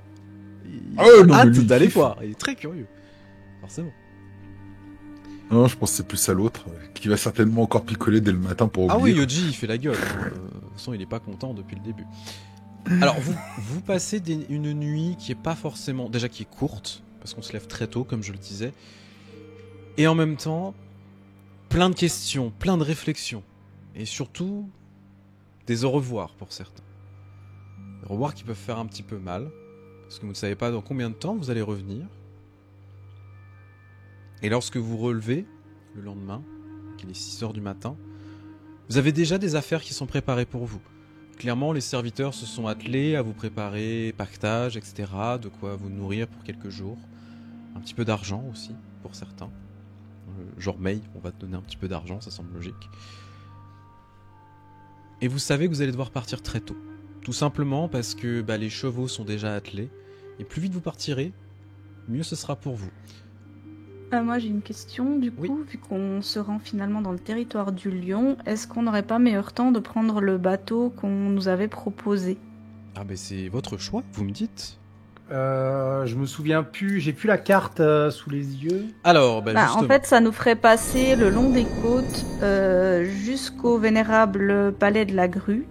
Il
Ah ouais, non,
a
mais
hâte
lui, il
d'aller
kiffe.
voir. Il est très curieux. Forcément.
Non, je pense que c'est plus à l'autre, qui va certainement encore picoler dès le matin pour
Ah
oublier.
oui, Yoji, il fait la gueule. Hein. De toute façon, il est pas content depuis le début. Alors, vous passez une nuit qui est pas forcément... Déjà, qui est courte, parce qu'on se lève très tôt, comme je le disais. Et en même temps, plein de questions, plein de réflexions. Et surtout, des au revoir pour certains. Des au revoir qui peuvent faire un petit peu mal, parce que vous ne savez pas dans combien de temps vous allez revenir. Et lorsque vous relevez, le lendemain, qu'il est 6h du matin, vous avez déjà des affaires qui sont préparées pour vous. Clairement, les serviteurs se sont attelés à vous préparer pactage, etc., de quoi vous nourrir pour quelques jours. Un petit peu d'argent aussi, pour certains. Genre May, on va te donner un petit peu d'argent, ça semble logique. Et vous savez que vous allez devoir partir très tôt. Tout simplement parce que les chevaux sont déjà attelés. Et plus vite vous partirez, mieux ce sera pour vous.
Moi j'ai une question, du coup,
Oui.
vu qu'on se rend finalement dans le territoire du lion, est-ce qu'on n'aurait pas meilleur temps de prendre le bateau qu'on nous avait proposé?
Ah ben c'est votre choix, vous me dites.
Je me souviens plus, j'ai plus la carte sous les yeux.
Alors,
Bah,
justement.
en fait, ça nous ferait passer le long des côtes jusqu'au vénérable palais de la grue,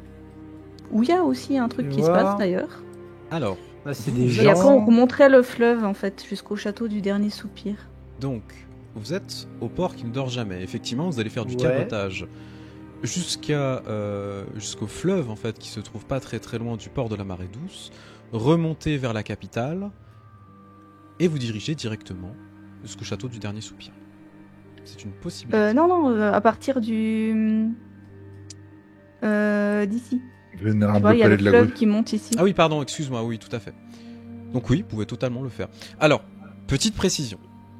où il y a aussi un truc qui se
Voilà.
passe d'ailleurs.
Alors,
Là, c'est
Vous
des
êtes-
Et après,
gens.
on remonterait le fleuve en fait jusqu'au château du dernier soupir.
donc, vous êtes au port qui ne dort jamais. Effectivement, vous allez faire du
Ouais.
cabotage jusqu'au fleuve en fait qui se trouve pas très très loin du port de la Marée Douce, remonter vers la capitale et vous diriger directement jusqu'au château du dernier soupir. C'est une possibilité.
Non, à partir du d'ici. Tu
Vénérable
vois, il y a
palais
le
de la
fleuve
grue.
qui monte ici.
Ah oui, pardon, excuse-moi, oui, tout à fait. Donc oui, vous pouvez totalement le faire. Alors, petite précision.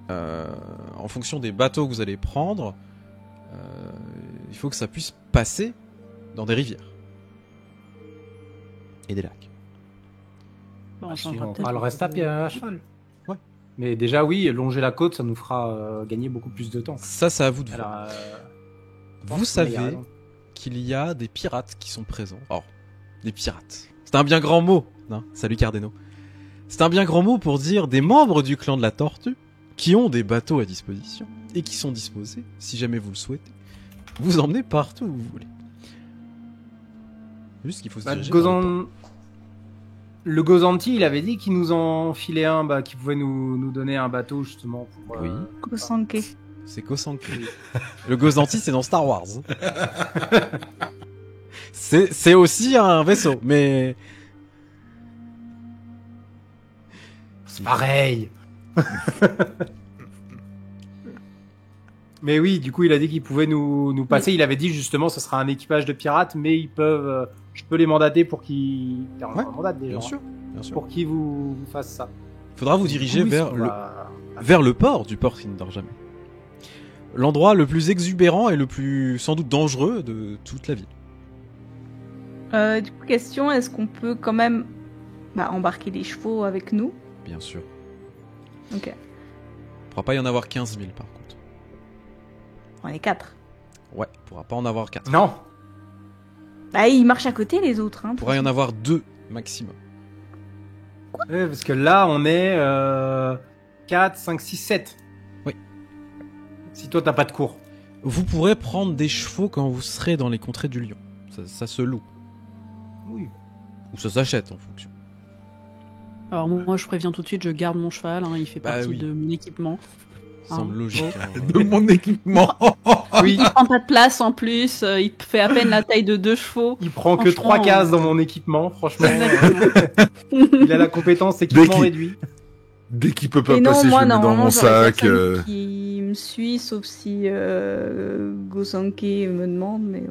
En fonction des bateaux que vous allez prendre, il faut que ça puisse passer dans des rivières. Et des lacs.
Bon, on
Si
changera
on
peut-être
fera le reste à pied à cheval.
Ouais.
Mais déjà, oui, longer la côte, ça nous fera gagner beaucoup plus de temps.
Ça, c'est à vous de voir.
Alors,
Vous
il y a
savez
raison.
qu'il y a des pirates qui sont présents. Or, des pirates. C'est un bien grand mot. Hein. Salut Cardeno. C'est un bien grand mot pour dire des membres du clan de la Tortue qui ont des bateaux à disposition et qui sont disposés, si jamais vous le souhaitez, vous emmener partout où vous voulez. Juste qu'il faut se
Bah,
diriger vers le port.
Le Gozanti, il avait dit qu'il nous en filait un, qui pouvait nous donner un bateau justement pour.
Oui.
Kosanke.
C'est Kosanke. Le Gozanti, c'est dans Star Wars. C'est aussi un vaisseau, mais...
C'est pareil. Mais oui, du coup, il a dit qu'il pouvait nous passer. Il avait dit justement, ce sera un équipage de pirates, mais ils peuvent. Je peux les mandater pour qu'ils. Car on
Ouais,
mandate des
Bien
gens.
sûr, bien sûr.
Pour qu'ils vous fassent ça.
Faudra vous diriger
Oui,
vers
on
le...
va-
vers le port du port qui ne dort jamais. L'endroit le plus exubérant et le plus sans doute dangereux de toute la ville.
Du coup, question, est-ce qu'on peut quand même embarquer les chevaux avec nous?
Bien sûr.
Ok.
Il ne pourra pas y en avoir 15 000 par contre.
On est 4.
Ouais, il ne pourra pas en avoir 4.
Non.
Bah, ils marchent à côté, les autres. Hein,
Il pourrait y en avoir 2 maximum.
Ouais, parce que là, on est 4, 5, 6, 7.
Oui.
Si toi, t'as pas de cours.
Vous pourrez prendre des chevaux quand vous serez dans les contrées du lion. Ça se loue.
Oui.
Ou ça s'achète en fonction.
Alors moi, je préviens tout de suite, je garde mon cheval, hein, il fait
Bah
partie
oui.
de mon équipement.
Ça semble logique. hein.
De mon équipement.
Oui.
Il prend pas de place en plus, il fait à peine la taille de 2 chevaux.
Il prend que
Franchement,
3 cases dans mon équipement, franchement. Il a la compétence équipement
Dès qu'il-
réduit.
Dès qu'il peut pas
Et non,
passer,
moi,
je le mets dans
normalement,
mon
j'aurais
sac.
personne qui me suit, sauf si Gosanke me demande, mais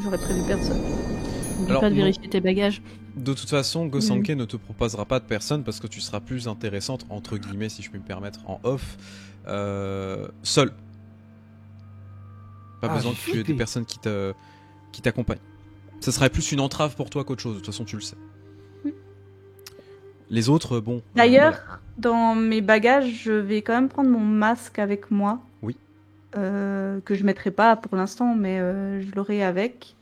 j'aurais prévu personne.
N'oublie
Alors,
pas de
non.
vérifier tes bagages.
De toute façon, Gosanke ne te proposera pas de personne parce que tu seras plus intéressante, entre guillemets, si je puis me permettre, en off, seule. Pas
Ah,
besoin
j'ai
que tu aies des
flippé.
personnes qui t'accompagnent. Ce serait plus une entrave pour toi qu'autre chose, de toute façon tu le sais. Les autres, bon.
D'ailleurs, dans mes bagages, je vais quand même prendre mon masque avec moi.
Oui.
Que je mettrai pas pour l'instant, mais je l'aurai avec.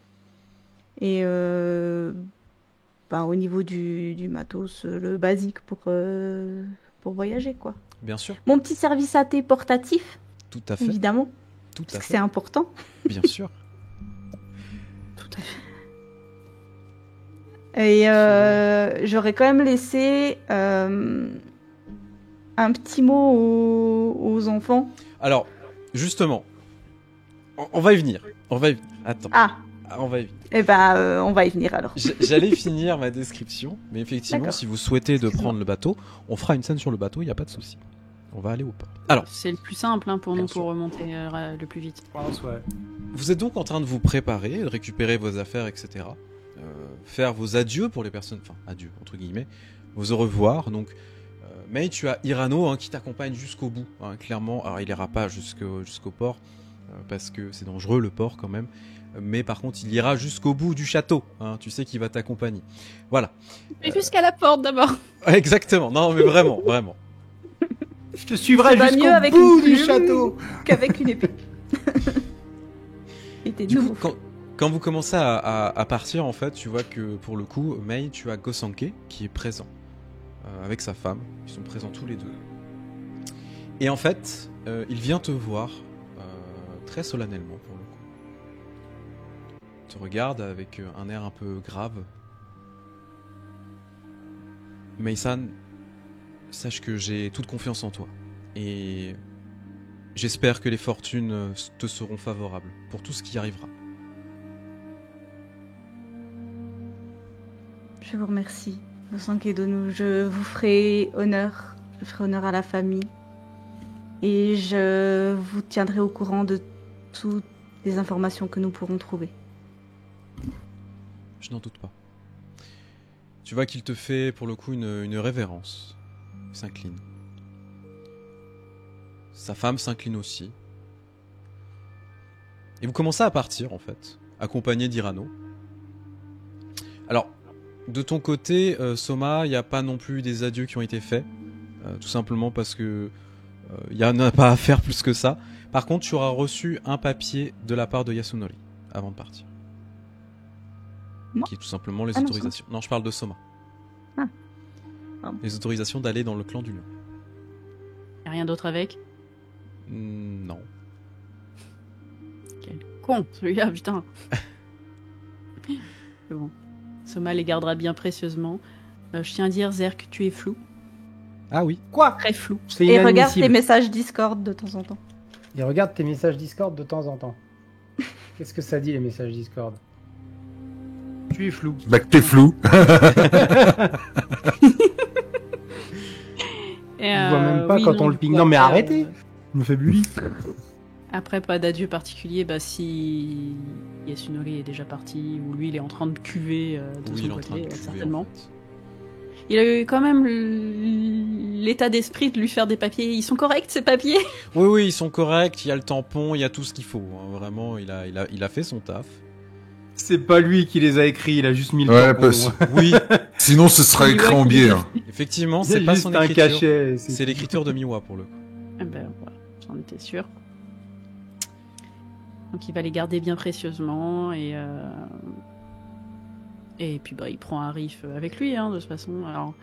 Et au niveau du matos, le basique pour voyager, quoi.
Bien sûr,
Mon petit service à thé portatif,
tout à fait.
évidemment,
Tout
parce
à
que c'est
fait.
important.
Bien sûr.
Et j'aurais quand même laissé un petit mot aux enfants.
Alors, justement, on va y venir. On va y venir. Attends.
Ah,
On va y venir.
eh ben, on va y venir alors.
J'allais finir ma description, mais effectivement,
D'accord.
si vous souhaitez de
Excuse-moi.
prendre le bateau, on fera une scène sur le bateau, il n'y a pas de souci. On va aller au port. Alors,
C'est le plus simple hein, pour
Bien
nous
sûr.
pour remonter le plus vite.
Je pense, ouais.
vous êtes donc en train de vous préparer, de récupérer vos affaires, etc. Faire vos adieux pour les personnes, enfin, adieux, entre guillemets, vos au revoir. Donc, mais tu as Irano hein, qui t'accompagne jusqu'au bout, hein, clairement. Alors, il ira pas jusqu'au port, parce que c'est dangereux le port quand même. Mais par contre, il ira jusqu'au bout du château. Hein, tu sais qu'il va t'accompagner. Voilà.
Mais jusqu'à la porte d'abord.
Exactement. Non, mais vraiment, vraiment.
Je te suivrai
Ça va
jusqu'au
mieux avec
bout
une
du
plume
château.
qu'avec une épée. Et t'es
Du coup,
nouveau.
quand vous commencez à partir, en fait, tu vois que pour le coup, Mei, tu as Gosanke qui est présent avec sa femme. Ils sont présents tous les deux. Et en fait, il vient te voir très solennellement pour le coup. Il te regarde avec un air un peu grave. Mei-san, sache que j'ai toute confiance en toi. Et j'espère que les fortunes te seront favorables pour tout ce qui arrivera.
Je vous remercie, Gosanke Donu. Je vous ferai honneur. Je ferai honneur à la famille. Et je vous tiendrai au courant de toutes les informations que nous pourrons trouver.
Je n'en doute pas. Tu vois qu'il te fait pour le coup une révérence. Il s'incline. Sa femme s'incline aussi. Et vous commencez à partir en fait, accompagné d'Irano. Alors, de ton côté, Soma, il n'y a pas non plus des adieux qui ont été faits. Tout simplement parce que il n'y en a pas à faire plus que ça. Par contre, tu auras reçu un papier de la part de Yasunori avant de partir.
Moi
Qui est tout simplement les
Ah non,
autorisations. Non, je parle de Soma.
Ah. Pardon.
Les autorisations d'aller dans le clan du lion.
Y a rien d'autre avec.
Non.
Quel con celui-là, putain. C'est bon. Soma les gardera bien précieusement. Je tiens à dire, Zer, que tu es flou.
Ah oui.
Quoi?
Très flou.
C'est
Et regarde
inadmissible.
tes messages Discord de temps en temps.
Et regarde tes messages Discord de temps en temps. Qu'est-ce que ça dit les messages Discord? Tu es flou.
Bah, que t'es flou.
Et,
On voit même pas
oui,
quand on le ping.
du coup,
Non mais
après,
arrêtez. Je me fais bully.
Après, pas d'adieu particulier, bah si Yasunori est déjà parti, ou lui il est en train de cuver de
Oui,
son
il est en train
côté,
de cuver,
certainement.
en fait.
Il a eu quand même l'état d'esprit de lui faire des papiers. Ils sont corrects ces papiers?
Oui, oui, ils sont corrects. Il y a le tampon, il y a tout ce qu'il faut. Hein. Vraiment, il a fait son taf.
C'est pas lui qui les a écrits, il a juste mis le
Ouais,
tampon.
parce-
Oui,
Sinon, ce sera
Oui,
écrit
ouais,
en biais. hein.
effectivement,
C'est
c'est pas
juste
son
un
écriture.
cachet.
C'est l'écriture de Miwa pour le coup.
Eh ben voilà, j'en étais sûre. Donc il va les garder bien précieusement et puis il prend Arif avec lui de toute façon. Alors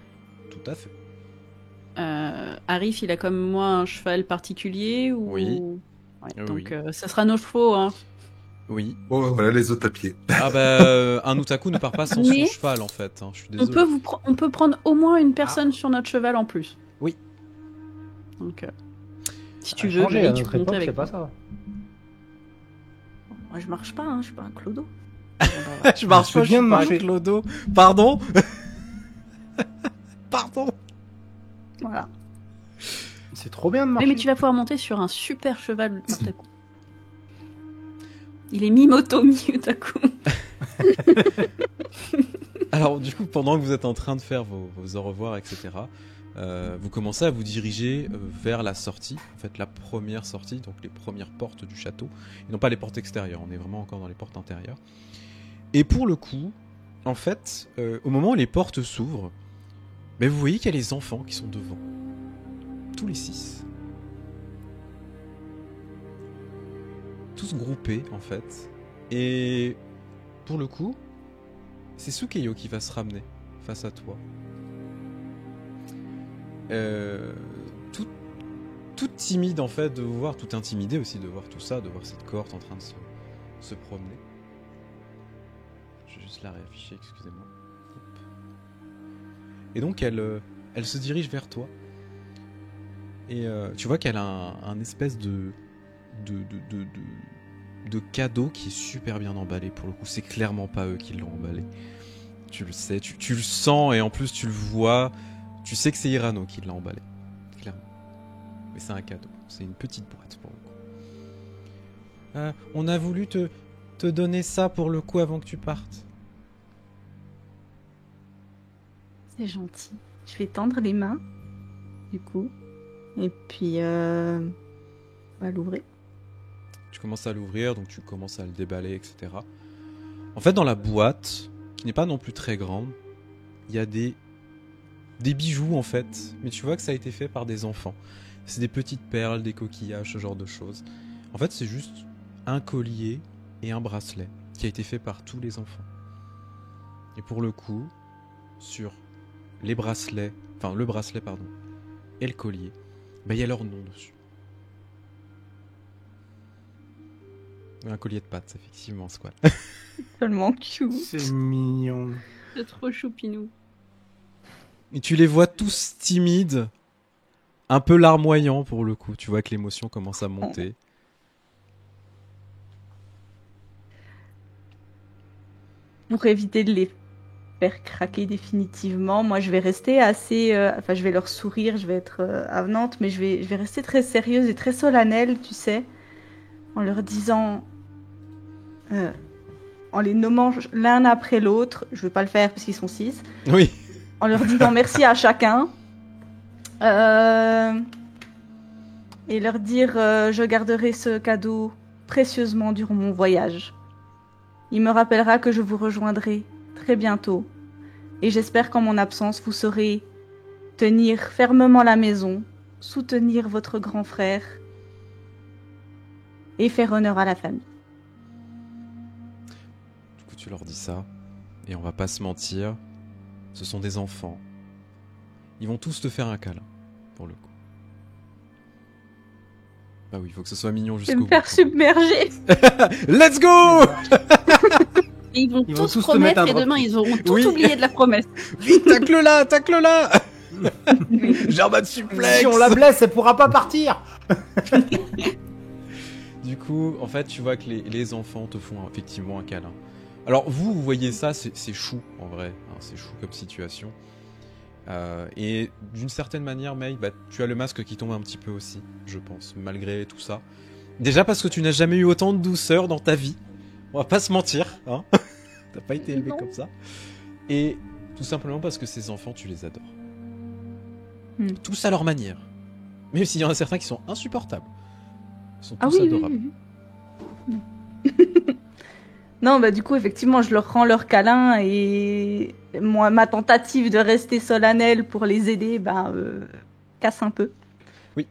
Tout à fait.
Arif, il a comme moi un cheval particulier ou
Oui.
Ouais,
Oui,
donc
oui.
ça sera nos chevaux.
Oui.
Bon, voilà les autres à pied.
Ah bah, un otaku ne part pas sans
Mais-
son cheval, en fait. Je suis désolé.
On peut prendre au moins une personne sur notre cheval en plus.
Oui.
Donc si
Ça
tu
a
veux,
changé,
Gris,
à
tu
notre
peux monter
époque,
avec
c'est pas
moi.
ça.
Moi, je marche pas, je suis pas un clodo.
Je marche
C'est
pas,
bien
je
de
suis pas un
marcher.
clodo. Pardon. Pardon.
Voilà.
C'est trop bien de
Oui,
marcher.
mais tu vas pouvoir monter sur un super cheval otaku. Il est mi-moto, mi-otaku.
Alors, du coup, pendant que vous êtes en train de faire vos au revoir, etc., vous commencez à vous diriger vers la sortie, en fait, la première sortie, donc les premières portes du château, et non pas les portes extérieures, on est vraiment encore dans les portes intérieures. Et pour le coup, en fait, au moment où les portes s'ouvrent, vous voyez qu'il y a les enfants qui sont devant. Tous les 6. Tous groupés, en fait. Et pour le coup, c'est Sukeyo qui va se ramener face à toi. Toute timide, en fait, de vous voir, toute intimidée aussi de voir tout ça, de voir cette cohorte en train de se promener. Je vais juste la réafficher, excusez-moi. Hop. Et donc, elle se dirige vers toi. Et tu vois qu'elle a un espèce de cadeau qui est super bien emballé. Pour le coup, c'est clairement pas eux qui l'ont emballé. Tu le sais, tu le sens et en plus tu le vois. Tu sais que c'est Hirano qui l'a emballé. Clairement. Mais c'est un cadeau. C'est une petite boîte pour le coup. On a voulu te donner ça pour le coup avant que tu partes.
C'est gentil. Je vais tendre les mains, du coup. Et puis, on va l'ouvrir.
Tu commences à l'ouvrir, donc tu commences à le déballer, etc. En fait, dans la boîte, qui n'est pas non plus très grande, il y a des bijoux, en fait. Mais tu vois que ça a été fait par des enfants. C'est des petites perles, des coquillages, ce genre de choses. En fait, c'est juste un collier et un bracelet qui a été fait par tous les enfants. Et pour le coup, sur les bracelets, enfin le bracelet, pardon, et le collier, il y a leur nom dessus. Un collier de pattes, effectivement, Squall.
Tellement cute.
C'est mignon.
C'est trop choupinou.
Et tu les vois tous timides, un peu larmoyants pour le coup. Tu vois que l'émotion commence à monter.
Pour éviter de les faire craquer définitivement, moi je vais rester assez... je vais leur sourire, je vais être avenante, mais je vais rester très sérieuse et très solennelle, tu sais, en leur disant... en les nommant l'un après l'autre, je vais pas le faire parce qu'ils sont 6,
Oui.
en leur disant merci à chacun, et leur dire je garderai ce cadeau précieusement durant mon voyage. Il me rappellera que je vous rejoindrai très bientôt, et j'espère qu'en mon absence vous saurez tenir fermement la maison, soutenir votre grand frère et faire honneur à la famille.
Du coup, tu leur dis ça. Et on va pas se mentir. Ce sont des enfants. Ils vont tous te faire un câlin, pour le coup. Bah oui, il faut que ce soit mignon
Je vais
jusqu'au
me faire
bout.
submerger.
Let's go!
Et ils vont
Ils vont
tous
tous te
promettre
mettre un
et demain
drop.
ils auront tout
Oui.
oublié de la promesse.
Vite, tacle-la, tacle-la! Germain de suplex!
Si on la blesse, elle pourra pas partir.
Du coup, en fait, tu vois que les enfants te font effectivement un câlin. Alors, vous voyez ça, c'est chou, en vrai. Hein, c'est chou comme situation. Et d'une certaine manière, May, tu as le masque qui tombe un petit peu aussi, je pense, malgré tout ça. Déjà parce que tu n'as jamais eu autant de douceur dans ta vie. On va pas se mentir, hein. T'as pas été élevé
Non.
comme ça. Et tout simplement parce que ces enfants, tu les adores. Tous à leur manière. Même s'il y en a certains qui sont insupportables. Ils sont tous adorables.
Non, du coup, effectivement, je leur rends leur câlin et moi, ma tentative de rester solennelle pour les aider, casse un peu.
Bien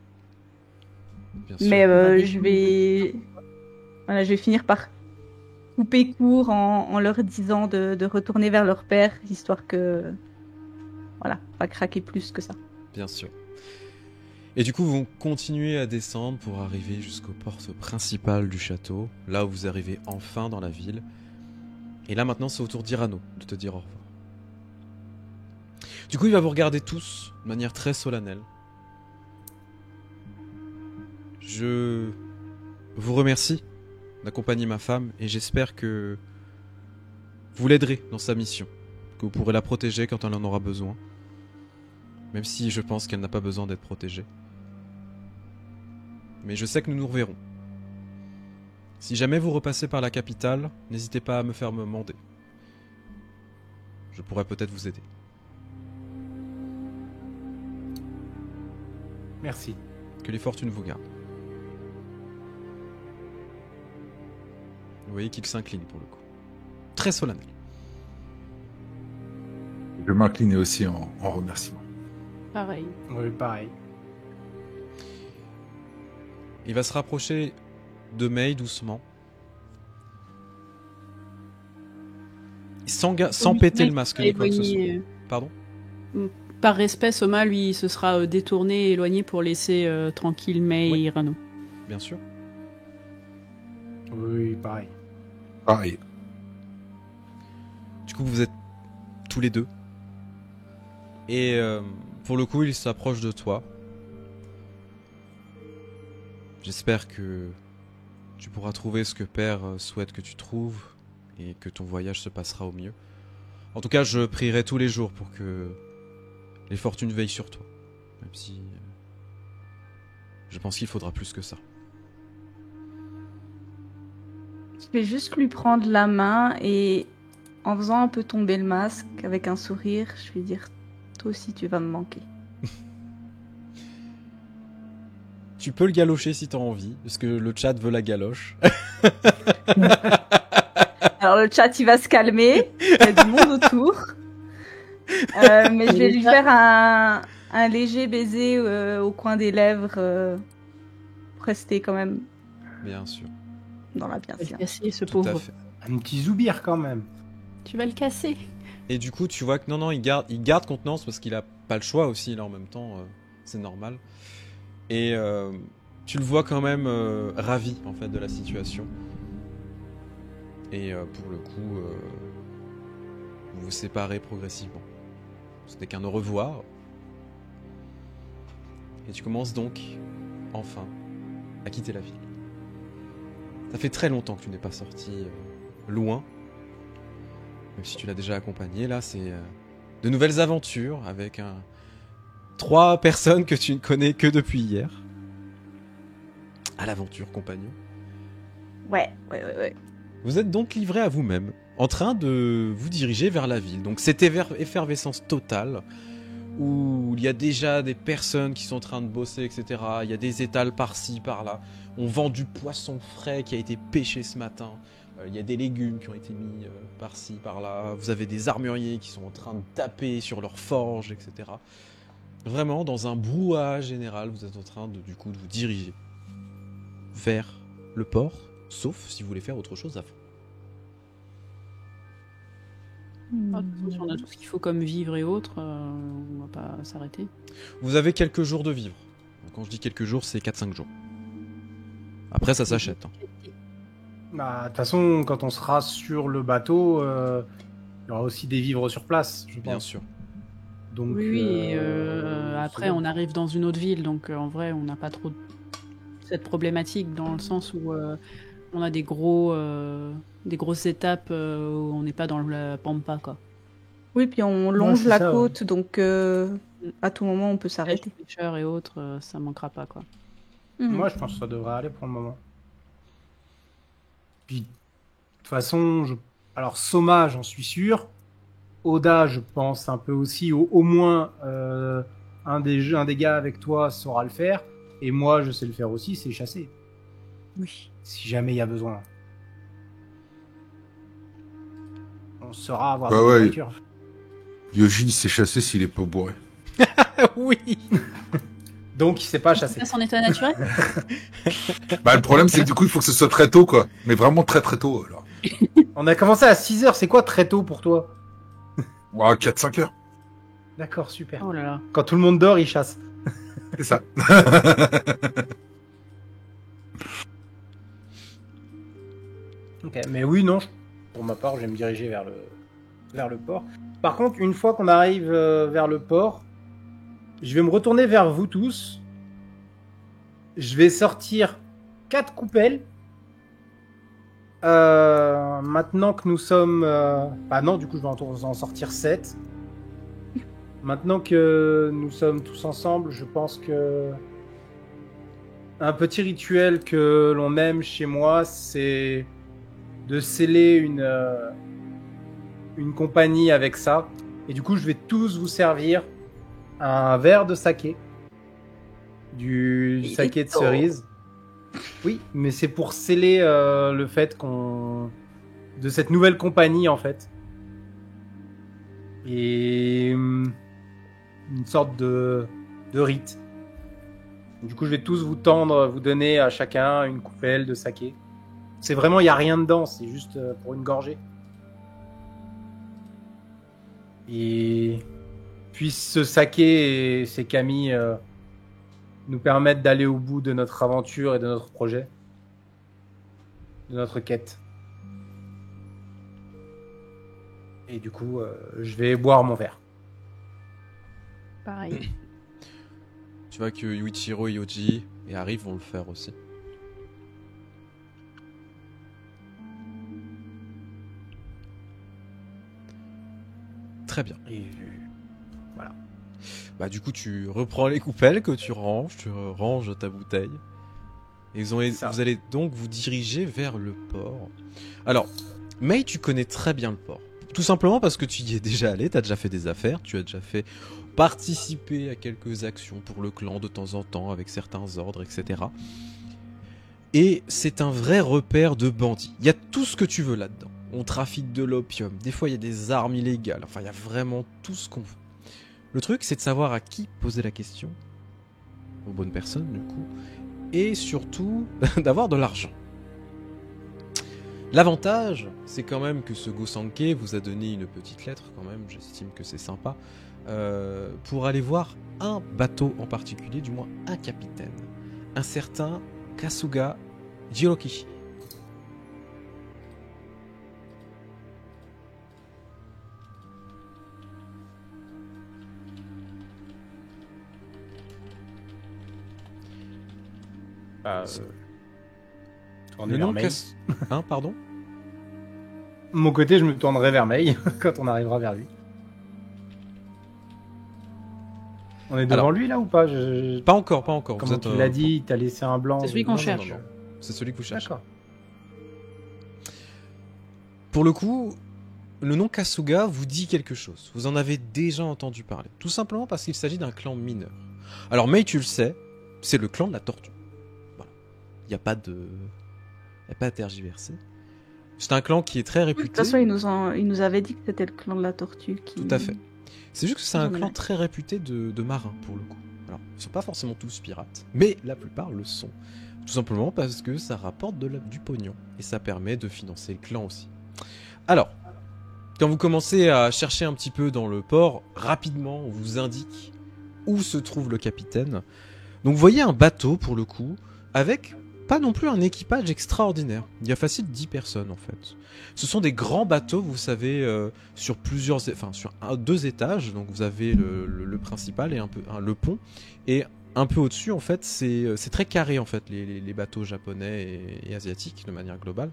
sûr.
Mais je vais... Voilà, je vais finir par couper court en leur disant de retourner vers leur père, histoire que... Voilà, pas craquer plus que ça.
Bien sûr. Et du coup, vous continuez à descendre pour arriver jusqu'aux portes principales du château, là où vous arrivez enfin dans la ville. Et là, maintenant, c'est au tour d'Irano de te dire au revoir. Du coup, il va vous regarder tous de manière très solennelle. Je vous remercie d'accompagner ma femme et j'espère que vous l'aiderez dans sa mission, que vous pourrez la protéger quand elle en aura besoin, même si je pense qu'elle n'a pas besoin d'être protégée. Mais je sais que nous nous reverrons. Si jamais vous repassez par la capitale, n'hésitez pas à me faire me mander. Je pourrais peut-être vous aider.
Merci.
Que les fortunes vous gardent. Vous voyez qu'il s'incline pour le coup. Très solennel.
Je m'inclinais aussi en remerciement.
Pareil.
Oui, pareil.
Il va se rapprocher de May doucement. Sans
Oui,
péter
May
le masque
sera
ni quoi que ce soit.
éloigné,
Pardon ?
Par respect, Soma, lui, se sera détourné, éloigné pour laisser tranquille May
Oui.
et Irano.
Bien sûr.
Oui, pareil.
Pareil.
Du coup, vous êtes tous les deux. Et pour le coup, il s'approche de toi. J'espère que tu pourras trouver ce que Père souhaite que tu trouves et que ton voyage se passera au mieux. En tout cas, je prierai tous les jours pour que les fortunes veillent sur toi. Même si je pense qu'il faudra plus que ça.
Je vais juste lui prendre la main et en faisant un peu tomber le masque avec un sourire, je vais dire toi aussi tu vas me manquer.
Tu peux le galocher si t'as envie, parce que le chat veut la galoche.
Alors le chat il va se calmer, il y a du monde autour. Mais je vais lui faire un léger baiser au coin des lèvres pour rester quand même
Bien sûr.
dans la
Tu vas le
bienséance.
casser, ce
Tout à
pauvre.
fait.
Un petit zoubir quand même.
Tu vas le casser.
Et du coup, tu vois que non, il garde contenance parce qu'il a pas le choix aussi, là, en même temps, c'est normal. Et tu le vois quand même ravi, en fait, de la situation. Et pour le coup, vous vous séparez progressivement. Ce n'est qu'un au revoir. Et tu commences donc, enfin, à quitter la ville. Ça fait très longtemps que tu n'es pas sorti loin. Même si tu l'as déjà accompagné, là, c'est de nouvelles aventures avec 3 personnes que tu ne connais que depuis hier. À l'aventure, compagnon.
Ouais.
Vous êtes donc livré à vous-même, en train de vous diriger vers la ville. Donc cette effervescence totale, où il y a déjà des personnes qui sont en train de bosser, etc. Il y a des étals par-ci, par-là. On vend du poisson frais qui a été pêché ce matin. Il y a des légumes qui ont été mis par-ci, par-là. Vous avez des armuriers qui sont en train de taper sur leurs forges, etc. Vraiment, dans un brouhaha général, vous êtes en train de vous diriger vers le port, sauf si vous voulez faire autre chose avant.
Ah, de toute façon, on a tout ce qu'il faut comme vivre et autres. On va pas s'arrêter.
Vous avez quelques jours de vivre. Quand je dis quelques jours, c'est 4-5 jours. Après, ça s'achète. Hein.
Bah, de toute façon, quand on sera sur le bateau, il y aura aussi des vivres sur place, je pense.
Bien sûr.
Donc,
Oui, et
c'est
après,
bon.
on arrive dans une autre ville, donc en vrai, on n'a pas trop cette problématique dans le sens où on a des grosses étapes où on n'est pas dans la pampa, quoi.
Oui, puis on longe
c'est
la
ça,
côte, donc à tout moment on peut s'arrêter.
Les pêcheurs et autres, ça manquera pas, quoi.
Moi, je pense que ça devrait aller pour le moment. Puis, de toute façon, alors Soma, j'en suis sûr. Oda, je pense un peu aussi. Au moins, un des gars avec toi saura le faire. Et moi, je sais le faire aussi, c'est chasser.
Oui.
Si jamais il y a besoin. On saura avoir
Bah
une
ouais.
voiture.
Yoji, il s'est chassé s'il est pas bourré.
oui.
Donc il sait pas chasser.
Passe en état naturel.
Bah, le problème, c'est que du coup, il faut que ce soit très tôt, quoi. Mais vraiment très très tôt, alors.
On a commencé à 6h, c'est quoi très tôt pour toi?
Ouah, 4-5 heures.
D'accord, super.
Oh là là.
Quand tout le monde dort, il chasse.
C'est ça.
Ok, mais oui, non, pour ma part, je vais me diriger vers le port. Par contre, une fois qu'on arrive vers le port, je vais me retourner vers vous tous. Je vais sortir 4 coupelles. Maintenant que nous sommes... Ah non, du coup, je vais en sortir 7. Maintenant que nous sommes tous ensemble, je pense que... Un petit rituel que l'on aime chez moi, c'est de sceller une compagnie avec ça. Et du coup, je vais tous vous servir un verre de saké. Du saké de cerise. Oui, mais c'est pour sceller le fait de cette nouvelle compagnie, en fait. Et une sorte de rite. Du coup, je vais tous vous donner à chacun une coupelle de saké. C'est vraiment, il n'y a rien dedans, c'est juste pour une gorgée. Et puis ce saké et ces kami nous permettent d'aller au bout de notre aventure et de notre projet. De notre quête. Et du coup, je vais boire mon verre.
Pareil.
Tu vois que Yuichiro, Yoji et Harry vont le faire aussi. Très bien.
Et voilà.
Bah du coup tu reprends les coupelles que tu ranges ta bouteille. Et vous allez donc vous diriger vers le port. Alors, Mei, tu connais très bien le port. Tout simplement parce que tu y es déjà allé, tu as déjà fait des affaires, tu as déjà fait participer à quelques actions pour le clan de temps en temps avec certains ordres, etc. Et c'est un vrai repère de bandits. Il y a tout ce que tu veux là-dedans. On trafique de l'opium, des fois il y a des armes illégales, enfin il y a vraiment tout ce qu'on veut. Le truc c'est de savoir à qui poser la question, aux bonnes personnes du coup, et surtout d'avoir de l'argent. L'avantage, c'est quand même que ce Gosanke vous a donné une petite lettre quand même, j'estime que c'est sympa, pour aller voir un bateau en particulier, du moins un capitaine, un certain Kasuga Jirokishi.
Le nom
Hein, pardon?
De mon côté, je me tournerai vers Mei quand on arrivera vers lui. On est devant lui là ou pas?
Pas encore, pas encore.
Comme tu l'as dit, t'as laissé un blanc.
C'est celui qu'on
Non,
cherche.
non. C'est celui que vous cherchez.
D'accord.
Pour le coup, le nom Kasuga vous dit quelque chose. Vous en avez déjà entendu parler. Tout simplement parce qu'il s'agit d'un clan mineur. Alors Mei, tu le sais, c'est le clan de la tortue. Voilà. Il n'y a pas à tergiverser. C'est un clan qui est très réputé.
De toute façon, il nous avait dit que c'était le clan de la tortue qui...
Tout à fait. C'est juste que c'est un
J'en ai
clan
marre.
très réputé de marins, pour le coup. Alors, ils sont pas forcément tous pirates, mais la plupart le sont. Tout simplement parce que ça rapporte du pognon. Et ça permet de financer le clan aussi. Alors, quand vous commencez à chercher un petit peu dans le port, rapidement, on vous indique où se trouve le capitaine. Donc, vous voyez un bateau, pour le coup, avec pas non plus un équipage extraordinaire. Il y a facile 10 personnes, en fait. Ce sont des grands bateaux, vous savez, sur deux étages. Donc, vous avez le principal et le pont. Et un peu au-dessus, en fait, c'est très carré, en fait, les bateaux japonais et asiatiques, de manière globale.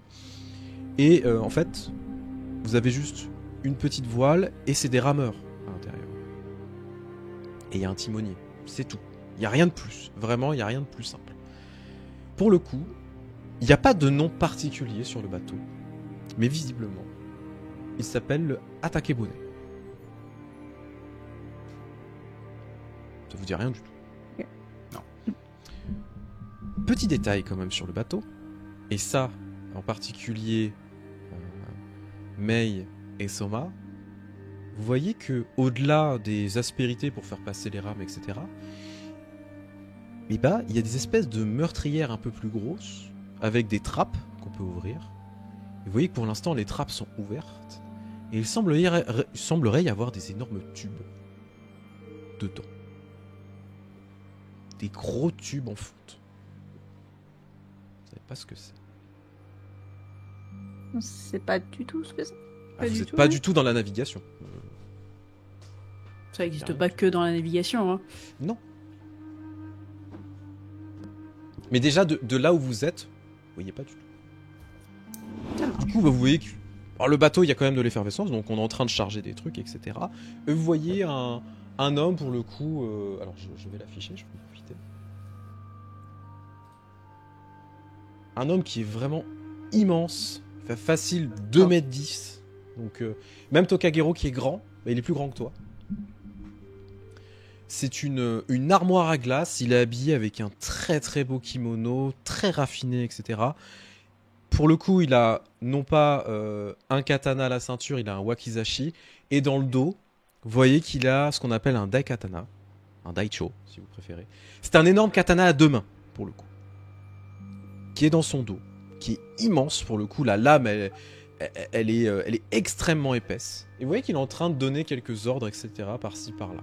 Et en fait, vous avez juste une petite voile et c'est des rameurs à l'intérieur. Et il y a un timonier, c'est tout. Il n'y a rien de plus. Vraiment, il n'y a rien de plus simple. Pour le coup, il n'y a pas de nom particulier sur le bateau. Mais visiblement, il s'appelle le Atakebune. Ça vous dit rien du tout. Non. Petit détail quand même sur le bateau. Et ça, en particulier, Mei et Soma, vous voyez que au-delà des aspérités pour faire passer les rames, etc., Et bah, il y a des espèces de meurtrières un peu plus grosses, avec des trappes qu'on peut ouvrir. Et vous voyez que pour l'instant, les trappes sont ouvertes. Et il semblerait y avoir des énormes tubes dedans. Des gros tubes en fonte. Vous savez pas ce que c'est.
On sait pas du tout ce que c'est.
Ah, vous n'êtes pas du tout dans la navigation.
Ça n'existe pas que dans la navigation. Hein.
Non. Mais déjà, de là où vous êtes, vous voyez pas du tout. Du coup, vous voyez que... Alors, le bateau, il y a quand même de l'effervescence, donc on est en train de charger des trucs, etc. Et vous voyez un homme, pour le coup... Alors, je vais l'afficher, je peux en profiter. Un homme qui est vraiment immense. Il fait facile 2,10 m. Donc, même Tokagero qui est grand, bah, il est plus grand que toi. C'est une armoire à glace. Il est habillé avec un très très beau kimono, très raffiné, etc. Pour le coup, il a non pas un katana à la ceinture, il a un wakizashi. Et dans le dos, vous voyez qu'il a ce qu'on appelle un daikatana. Un daicho, si vous préférez. C'est un énorme katana à 2 mains, pour le coup. Qui est dans son dos. Qui est immense, pour le coup. La lame, elle est extrêmement épaisse. Et vous voyez qu'il est en train de donner quelques ordres, etc. par-ci, par-là.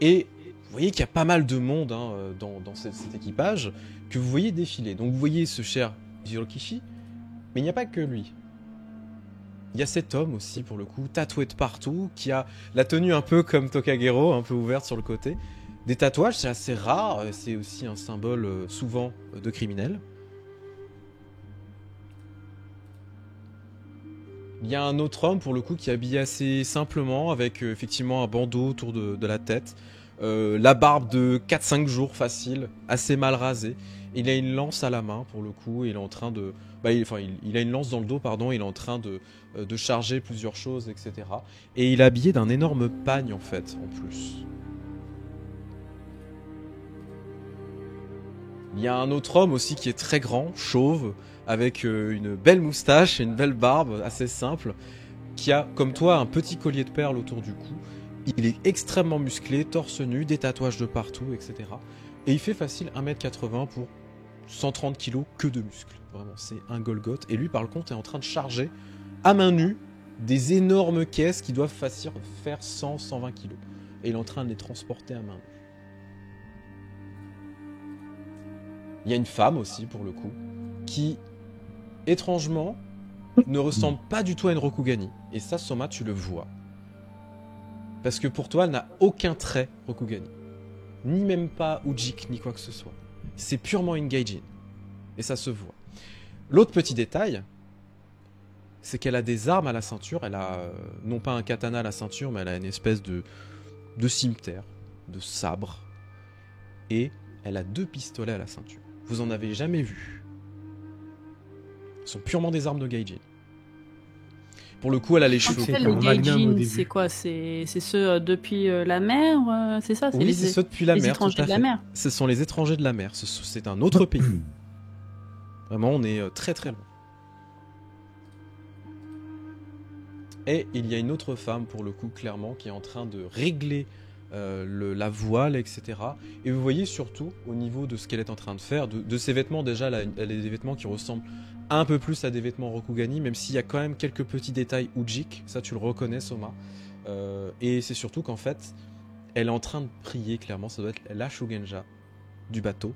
Et vous voyez qu'il y a pas mal de monde dans cet équipage que vous voyez défiler. Donc vous voyez ce cher Jirokishi, mais il n'y a pas que lui. Il y a cet homme aussi, pour le coup, tatoué de partout, qui a la tenue un peu comme Tokagero, un peu ouverte sur le côté. Des tatouages, c'est assez rare, c'est aussi un symbole souvent de criminel. Il y a un autre homme, pour le coup, qui est habillé assez simplement, avec effectivement un bandeau autour de la tête. La barbe de 4-5 jours facile, assez mal rasée. Il a une lance à la main, pour le coup, et il est en train de... il a une lance dans le dos, pardon, il est en train de charger plusieurs choses, etc. Et il est habillé d'un énorme pagne, en fait, en plus. Il y a un autre homme aussi qui est très grand, chauve, avec une belle moustache et une belle barbe assez simple, qui a, comme toi, un petit collier de perles autour du cou. Il est extrêmement musclé, torse nu, des tatouages de partout, etc. Et il fait facile 1m80 pour 130 kg que de muscles. Vraiment, c'est un Golgoth. Et lui, par contre, est en train de charger à main nue des énormes caisses qui doivent faire 100-120 kg. Et il est en train de les transporter à main nue. Il y a une femme aussi, pour le coup, qui, étrangement, ne ressemble pas du tout à une Rokugani. Et ça, Soma, tu le vois. Parce que pour toi, elle n'a aucun trait Rokugani. Ni même pas Ujik, ni quoi que ce soit. C'est purement une Gaijin. Et ça se voit. L'autre petit détail, c'est qu'elle a des armes à la ceinture. Elle a non pas un katana à la ceinture, mais elle a une espèce de cimeterre, de sabre. Et elle a 2 pistolets à la ceinture. Vous en avez jamais vu. Ce sont purement des armes de Gaijin. Pour le coup, elle a les cheveux.
Le Gaijin, c'est quoi? C'est ceux depuis la mer, c'est ça?
Oui, c'est ceux depuis la mer.
Les étrangers de la mer.
Ce sont les étrangers de la mer. C'est un autre pays. Vraiment, on est très très loin. Et il y a une autre femme, pour le coup, clairement, qui est en train de régler la voile, etc. Et vous voyez surtout, au niveau de ce qu'elle est en train de faire, de ses vêtements, déjà, elle a des vêtements qui ressemblent un peu plus à des vêtements Rokugani, même s'il y a quand même quelques petits détails Ujik, ça tu le reconnais, Soma. Et c'est surtout qu'en fait, elle est en train de prier, clairement, ça doit être la Shugenja du bateau,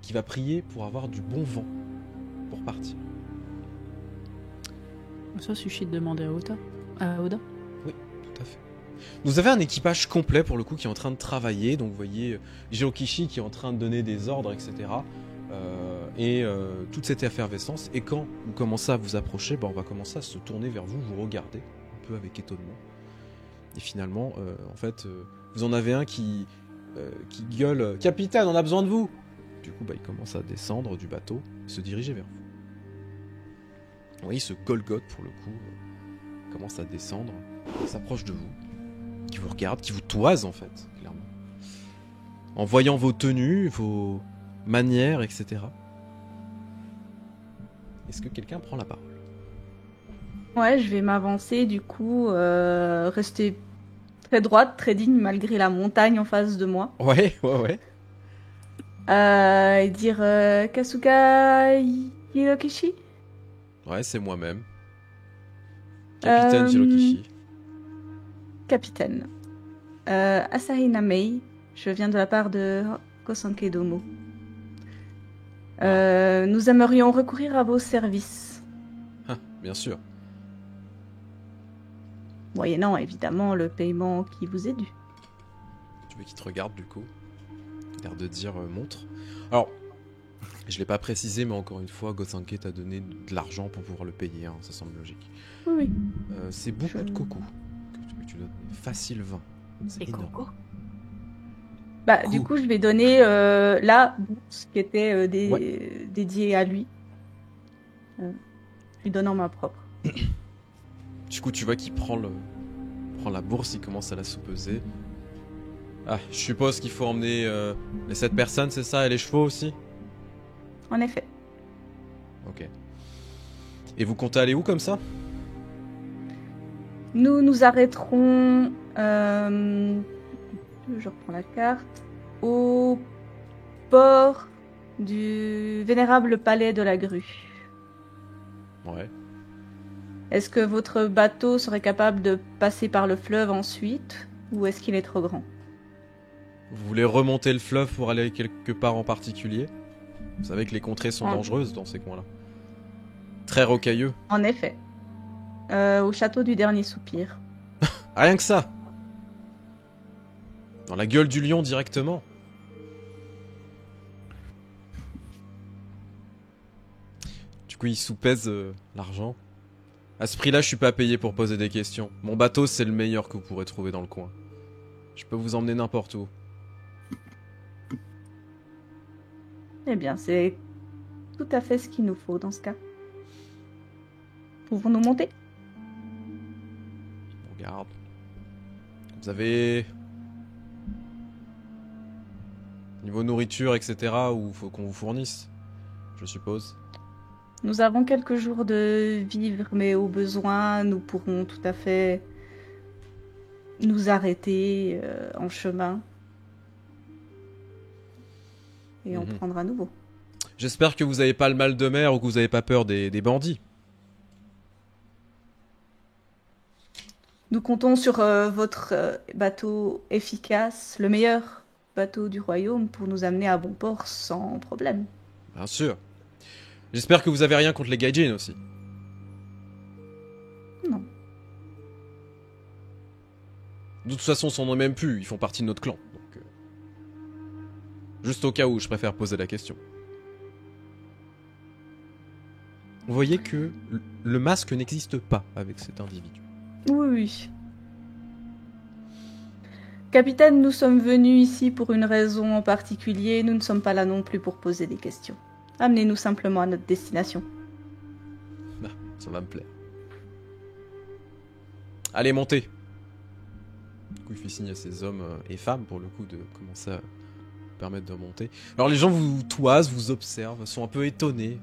qui va prier pour avoir du bon vent pour partir.
Ça suffit de demander à Oda.
Oui, tout à fait. Vous avez un équipage complet, pour le coup, qui est en train de travailler, donc vous voyez Jirokishi qui est en train de donner des ordres, etc. Toute cette effervescence, et quand vous commencez à vous approcher, on va commencer à se tourner vers vous, vous regardez un peu avec étonnement, et finalement en fait vous en avez un qui gueule « Capitaine, on a besoin de vous !» Du coup il commence à descendre du bateau et se diriger vers vous. Vous voyez ce Golgoth, pour le coup, commence à descendre, s'approche de vous, qui vous regarde, qui vous toise en fait, clairement, en voyant vos tenues, vos manières, etc. Est-ce que quelqu'un prend la parole?
Ouais, je vais m'avancer, du coup, rester très droite, très digne, malgré la montagne en face de moi.
Ouais, ouais, ouais.
Et dire Kasuga Hirokishi.
Ouais, c'est moi-même. Capitaine
Euh,
Hirokishi.
Capitaine. Asahi Namei. Je viens de la part de Kosanke Domo. Nous aimerions recourir à vos services.
Ah, bien sûr.
Moyennant évidemment le paiement qui vous est dû.
Tu veux qu'il te regarde du coup? L'air de dire montre. Alors, je l'ai pas précisé, mais encore une fois, Gosanke t'a donné de l'argent pour pouvoir le payer, hein, ça semble logique.
Oui.
C'est beaucoup de coco que tu donnes. Facile 20. C'est
Et
énorme.
Coco.
Bah,
Cool.
du coup, je vais donner la bourse qui était dédiée à lui. Lui donnant ma propre.
Du coup, tu vois qu'il prend la bourse, il commence à la sous-peser. Ah, je suppose qu'il faut emmener les 7 personnes, c'est ça, et les chevaux aussi?
En effet.
Ok. Et vous comptez aller où comme ça?
Nous nous arrêterons. Je reprends la carte. Au port du vénérable palais de la grue.
Ouais.
Est-ce que votre bateau serait capable de passer par le fleuve ensuite, ou est-ce qu'il est trop grand?
Vous voulez remonter le fleuve pour aller quelque part en particulier? Vous savez que les contrées sont dangereuses dans ces coins-là. Très rocailleux.
En effet. Au château du dernier soupir.
Rien que ça. Dans la gueule du lion directement. Du coup, il sous-pèse l'argent. À ce prix-là, je suis pas payé pour poser des questions. Mon bateau, c'est le meilleur que vous pourrez trouver dans le coin. Je peux vous emmener n'importe où.
Eh bien, c'est tout à fait ce qu'il nous faut dans ce cas. Pouvons-nous monter?
On regarde. Vous avez... Niveau nourriture, etc., où faut qu'on vous fournisse, je suppose.
Nous avons quelques jours de vivre, mais au besoin, nous pourrons tout à fait nous arrêter en chemin et en prendre à nouveau.
J'espère que vous avez pas le mal de mer ou que vous avez pas peur des bandits.
Nous comptons sur votre bateau efficace, le meilleur bateau du royaume, pour nous amener à bon port sans problème.
Bien sûr. J'espère que vous avez rien contre les gaijin aussi.
Non.
De toute façon, on n'en même plus, ils font partie de notre clan. Donc, juste au cas où, je préfère poser la question. Vous voyez que le masque n'existe pas avec cet individu.
Oui, oui. Capitaine, nous sommes venus ici pour une raison en particulier. Nous ne sommes pas là non plus pour poser des questions. Amenez-nous simplement à notre destination.
Ah, ça va me plaire. Allez, montez. Du coup, il fait signe à ses hommes et femmes, pour le coup, de commencer à permettre de monter. Alors, les gens vous toisent, vous observent, sont un peu étonnés.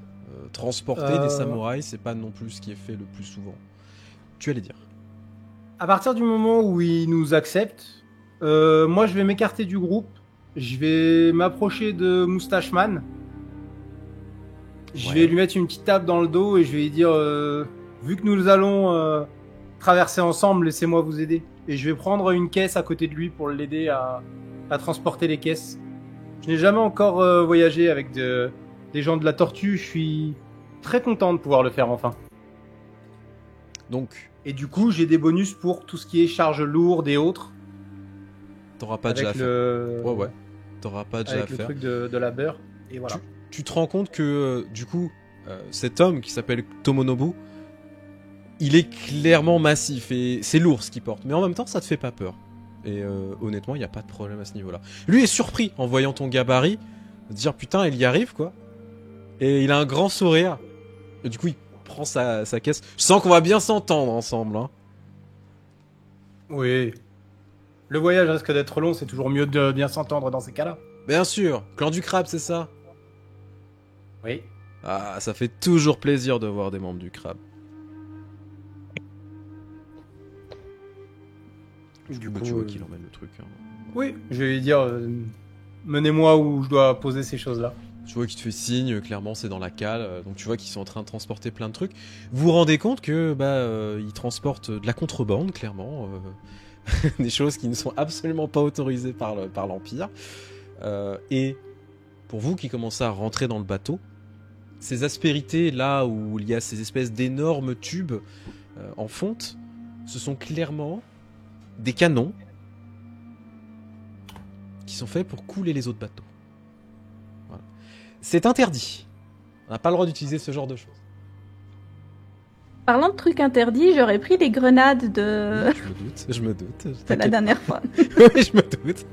Transporter des samouraïs, c'est pas non plus ce qui est fait le plus souvent. Tu allais dire.
À partir du moment où ils nous acceptent, moi je vais m'écarter du groupe. Je vais m'approcher de Moustacheman. Je vais lui mettre une petite tape dans le dos et je vais lui dire vu que nous allons traverser ensemble, laissez-moi vous aider. Et je vais prendre une caisse à côté de lui pour l'aider à transporter les caisses. Je n'ai jamais encore voyagé avec des gens de la Tortue. Je suis très content de pouvoir le faire enfin.
Donc,
Et du coup, j'ai des bonus pour tout ce qui est charge lourde et autres.
t'auras pas déjà à
Avec
faire.
le...
Ouais. T'auras pas déjà à
avec le
faire.
truc de la beurre. Et voilà.
Tu te rends compte que, du coup, cet homme qui s'appelle Tomonobu, il est clairement massif et c'est lourd ce qu'il porte. Mais en même temps, ça te fait pas peur. Et honnêtement, il n'y a pas de problème à ce niveau-là. Lui est surpris en voyant ton gabarit, de dire putain, il y arrive quoi. Et il a un grand sourire. Et du coup, il prend sa caisse. Je sens qu'on va bien s'entendre ensemble. Hein.
Oui. Le voyage risque d'être long, c'est toujours mieux de bien s'entendre dans ces cas-là.
Bien sûr, clan du crabe, c'est ça?
Oui.
Ah, ça fait toujours plaisir de voir des membres du crabe.
Du
Bah,
coup,
tu vois qu'il emmène le truc. Hein.
oui, je vais lui dire menez-moi où je dois poser ces choses-là.
Tu vois qu'il te fait signe, clairement c'est dans la cale, donc tu vois qu'ils sont en train de transporter plein de trucs. Vous vous rendez compte que ils transportent de la contrebande, clairement, des choses qui ne sont absolument pas autorisées par l'Empire. Et pour vous qui commencez à rentrer dans le bateau, ces aspérités là où il y a ces espèces d'énormes tubes en fonte, ce sont clairement des canons qui sont faits pour couler les autres bateaux. Voilà. C'est interdit. On n'a pas le droit d'utiliser ce genre de choses.
Parlant de trucs interdits, j'aurais pris les grenades de,
Je me doute.
de la dernière fois.
Oui, je me doute.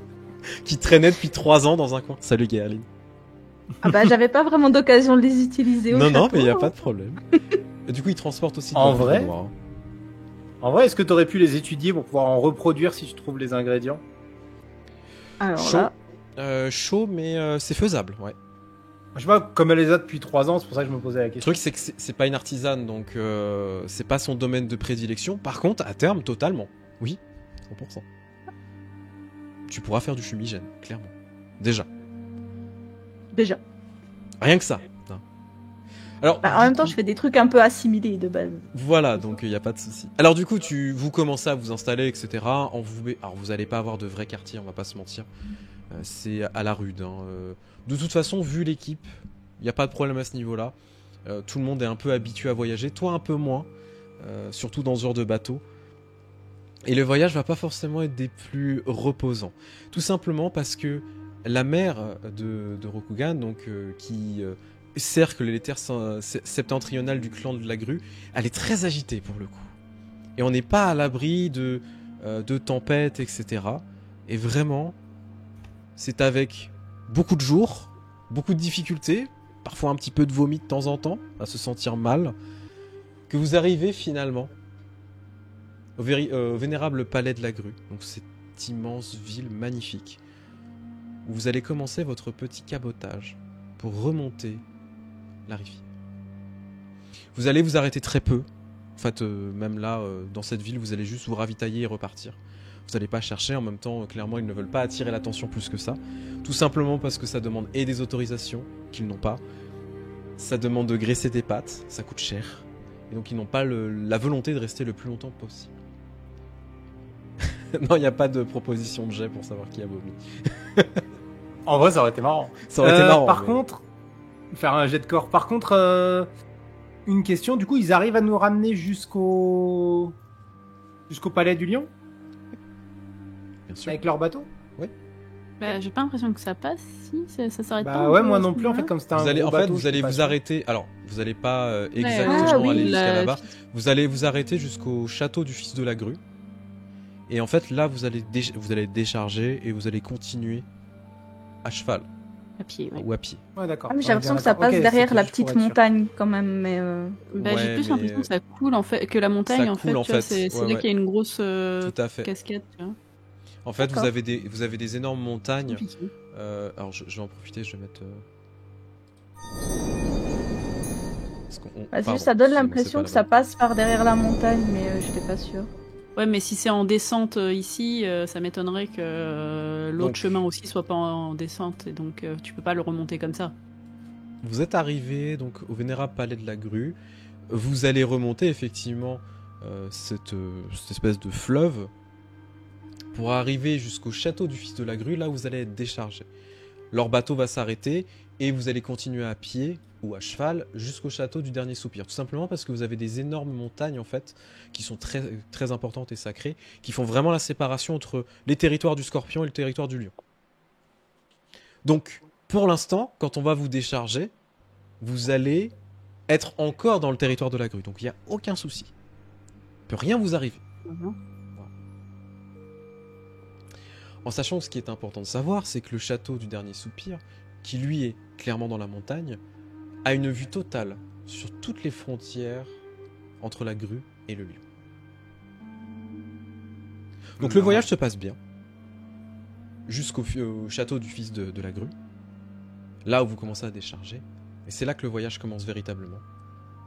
Qui traînait depuis 3 ans dans un coin. Salut Gaëline.
Ah bah j'avais pas vraiment d'occasion de les utiliser au
Non,
château.
mais il n'y a pas de problème. Et du coup, ils transportent aussi de
En
la poudre
vrai
noire.
En vrai, est-ce que tu aurais pu les étudier pour pouvoir en reproduire si tu trouves les ingrédients?
Alors
Chaud.
là,
Chaud, mais c'est faisable, ouais.
Je sais pas, comme elle les a depuis 3 ans, c'est pour ça que je me posais la
Le
question.
truc, c'est que c'est pas une artisane, donc c'est pas son domaine de prédilection. Par contre, à terme, totalement. Oui, 100%. Tu pourras faire du fumigène, clairement. Déjà. Rien que ça. Non. Alors,
Bah, en même temps, je fais des trucs un peu assimilés de base.
voilà, donc il n'y a pas de souci. Alors du coup, vous commencez à vous installer, etc. Alors vous allez pas avoir de vrai quartier, on va pas se mentir. C'est à la rude. Hein. De toute façon, vu l'équipe, il n'y a pas de problème à ce niveau-là. Tout le monde est un peu habitué à voyager, toi un peu moins, surtout dans ce genre de bateau. Et le voyage va pas forcément être des plus reposants. Tout simplement parce que la mer de Rokugan, donc qui cercle les terres septentrionales du clan de la Grue, elle est très agitée pour le coup. Et on n'est pas à l'abri de tempêtes, etc. Et vraiment, c'est avec beaucoup de jours, beaucoup de difficultés, parfois un petit peu de vomi de temps en temps, à se sentir mal, que vous arrivez finalement au vénérable palais de la Grue, donc cette immense ville magnifique, où vous allez commencer votre petit cabotage pour remonter la rivière. Vous allez vous arrêter très peu. En fait, même là, dans cette ville, vous allez juste vous ravitailler et repartir. Vous n'allez pas chercher, en même temps, clairement, ils ne veulent pas attirer l'attention plus que ça. Tout simplement parce que ça demande et des autorisations qu'ils n'ont pas. Ça demande de graisser des pattes, ça coûte cher. Et donc ils n'ont pas la volonté de rester le plus longtemps possible. Non, il n'y a pas de proposition de jet pour savoir qui a vomi.
En vrai, ça aurait été marrant.
Ça aurait été marrant.
Par
mais-
contre, faire un jet de corps. Par contre, une question. Du coup, ils arrivent à nous ramener jusqu'au palais du Lion
Bien sûr.
avec leur bateau.
Bah, j'ai pas l'impression que ça passe, si, ça s'arrête pas.
Bah ouais, moi non plus. En fait, comme c'était un
Vous allez,
gros
en fait,
bateau,
vous
je
allez
suis pas
vous
sûr.
arrêter. Alors, vous n'allez pas
Ouais,
exactement
ah oui,
aller jusqu'à
la-
là-bas. Vous allez vous arrêter jusqu'au château du fils de la Grue. Et en fait, là, vous allez décharger et vous allez continuer à cheval
À pied, ouais.
ou à pied.
Ouais, d'accord.
Ah, mais j'ai
On est
l'impression
bien
que ça
d'accord.
passe
Ok,
derrière
c'était
la
juste pour
petite
être sûr.
montagne quand même, mais
Bah,
Ouais,
j'ai plus
mais,
l'impression que ça coule, en fait, que la montagne,
ça
en fait,
coule, en
tu vois,
fait.
c'est
Ouais,
là
ouais.
qu'il y a une grosse
Tout à fait.
cascade, tu vois.
En fait, vous
D'accord.
avez des énormes montagnes.
Compliqué.
Alors, je vais en profiter, je vais mettre. Parce qu'on-
Bah,
pardon,
ça donne
excusez-moi,
l'impression
c'est
que
pas
ça
la
passe par derrière la montagne, mais j'étais pas sûre.
Ouais, mais si c'est en descente ici, ça m'étonnerait que l'autre
Donc-
chemin aussi soit pas en descente, et donc tu peux pas le remonter comme ça.
bonne. Vous êtes arrivé donc au vénérable palais de la Grue. Vous allez remonter effectivement cette espèce de fleuve pour arriver jusqu'au château du fils de la Grue, là où vous allez être déchargé. Leur bateau va s'arrêter et vous allez continuer à pied ou à cheval jusqu'au château du dernier soupir. Tout simplement parce que vous avez des énormes montagnes en fait qui sont très, très importantes et sacrées, qui font vraiment la séparation entre les territoires du Scorpion et le territoire du Lion. Donc, pour l'instant, quand on va vous décharger, vous allez être encore dans le territoire de la Grue. Donc il n'y a aucun souci. Il peut rien vous arriver.
Mhm.
En sachant que ce qui est important de savoir, c'est que le château du dernier soupir, qui lui est clairement dans la montagne, a une vue totale sur toutes les frontières entre la Grue et le Lion. Donc le voyage se passe bien, au château du fils de la Grue, là où vous commencez à décharger, et c'est là que le voyage commence véritablement.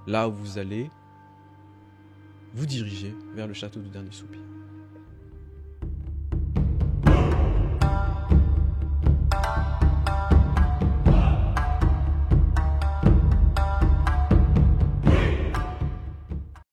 Là où vous allez vous diriger vers le château du dernier soupir.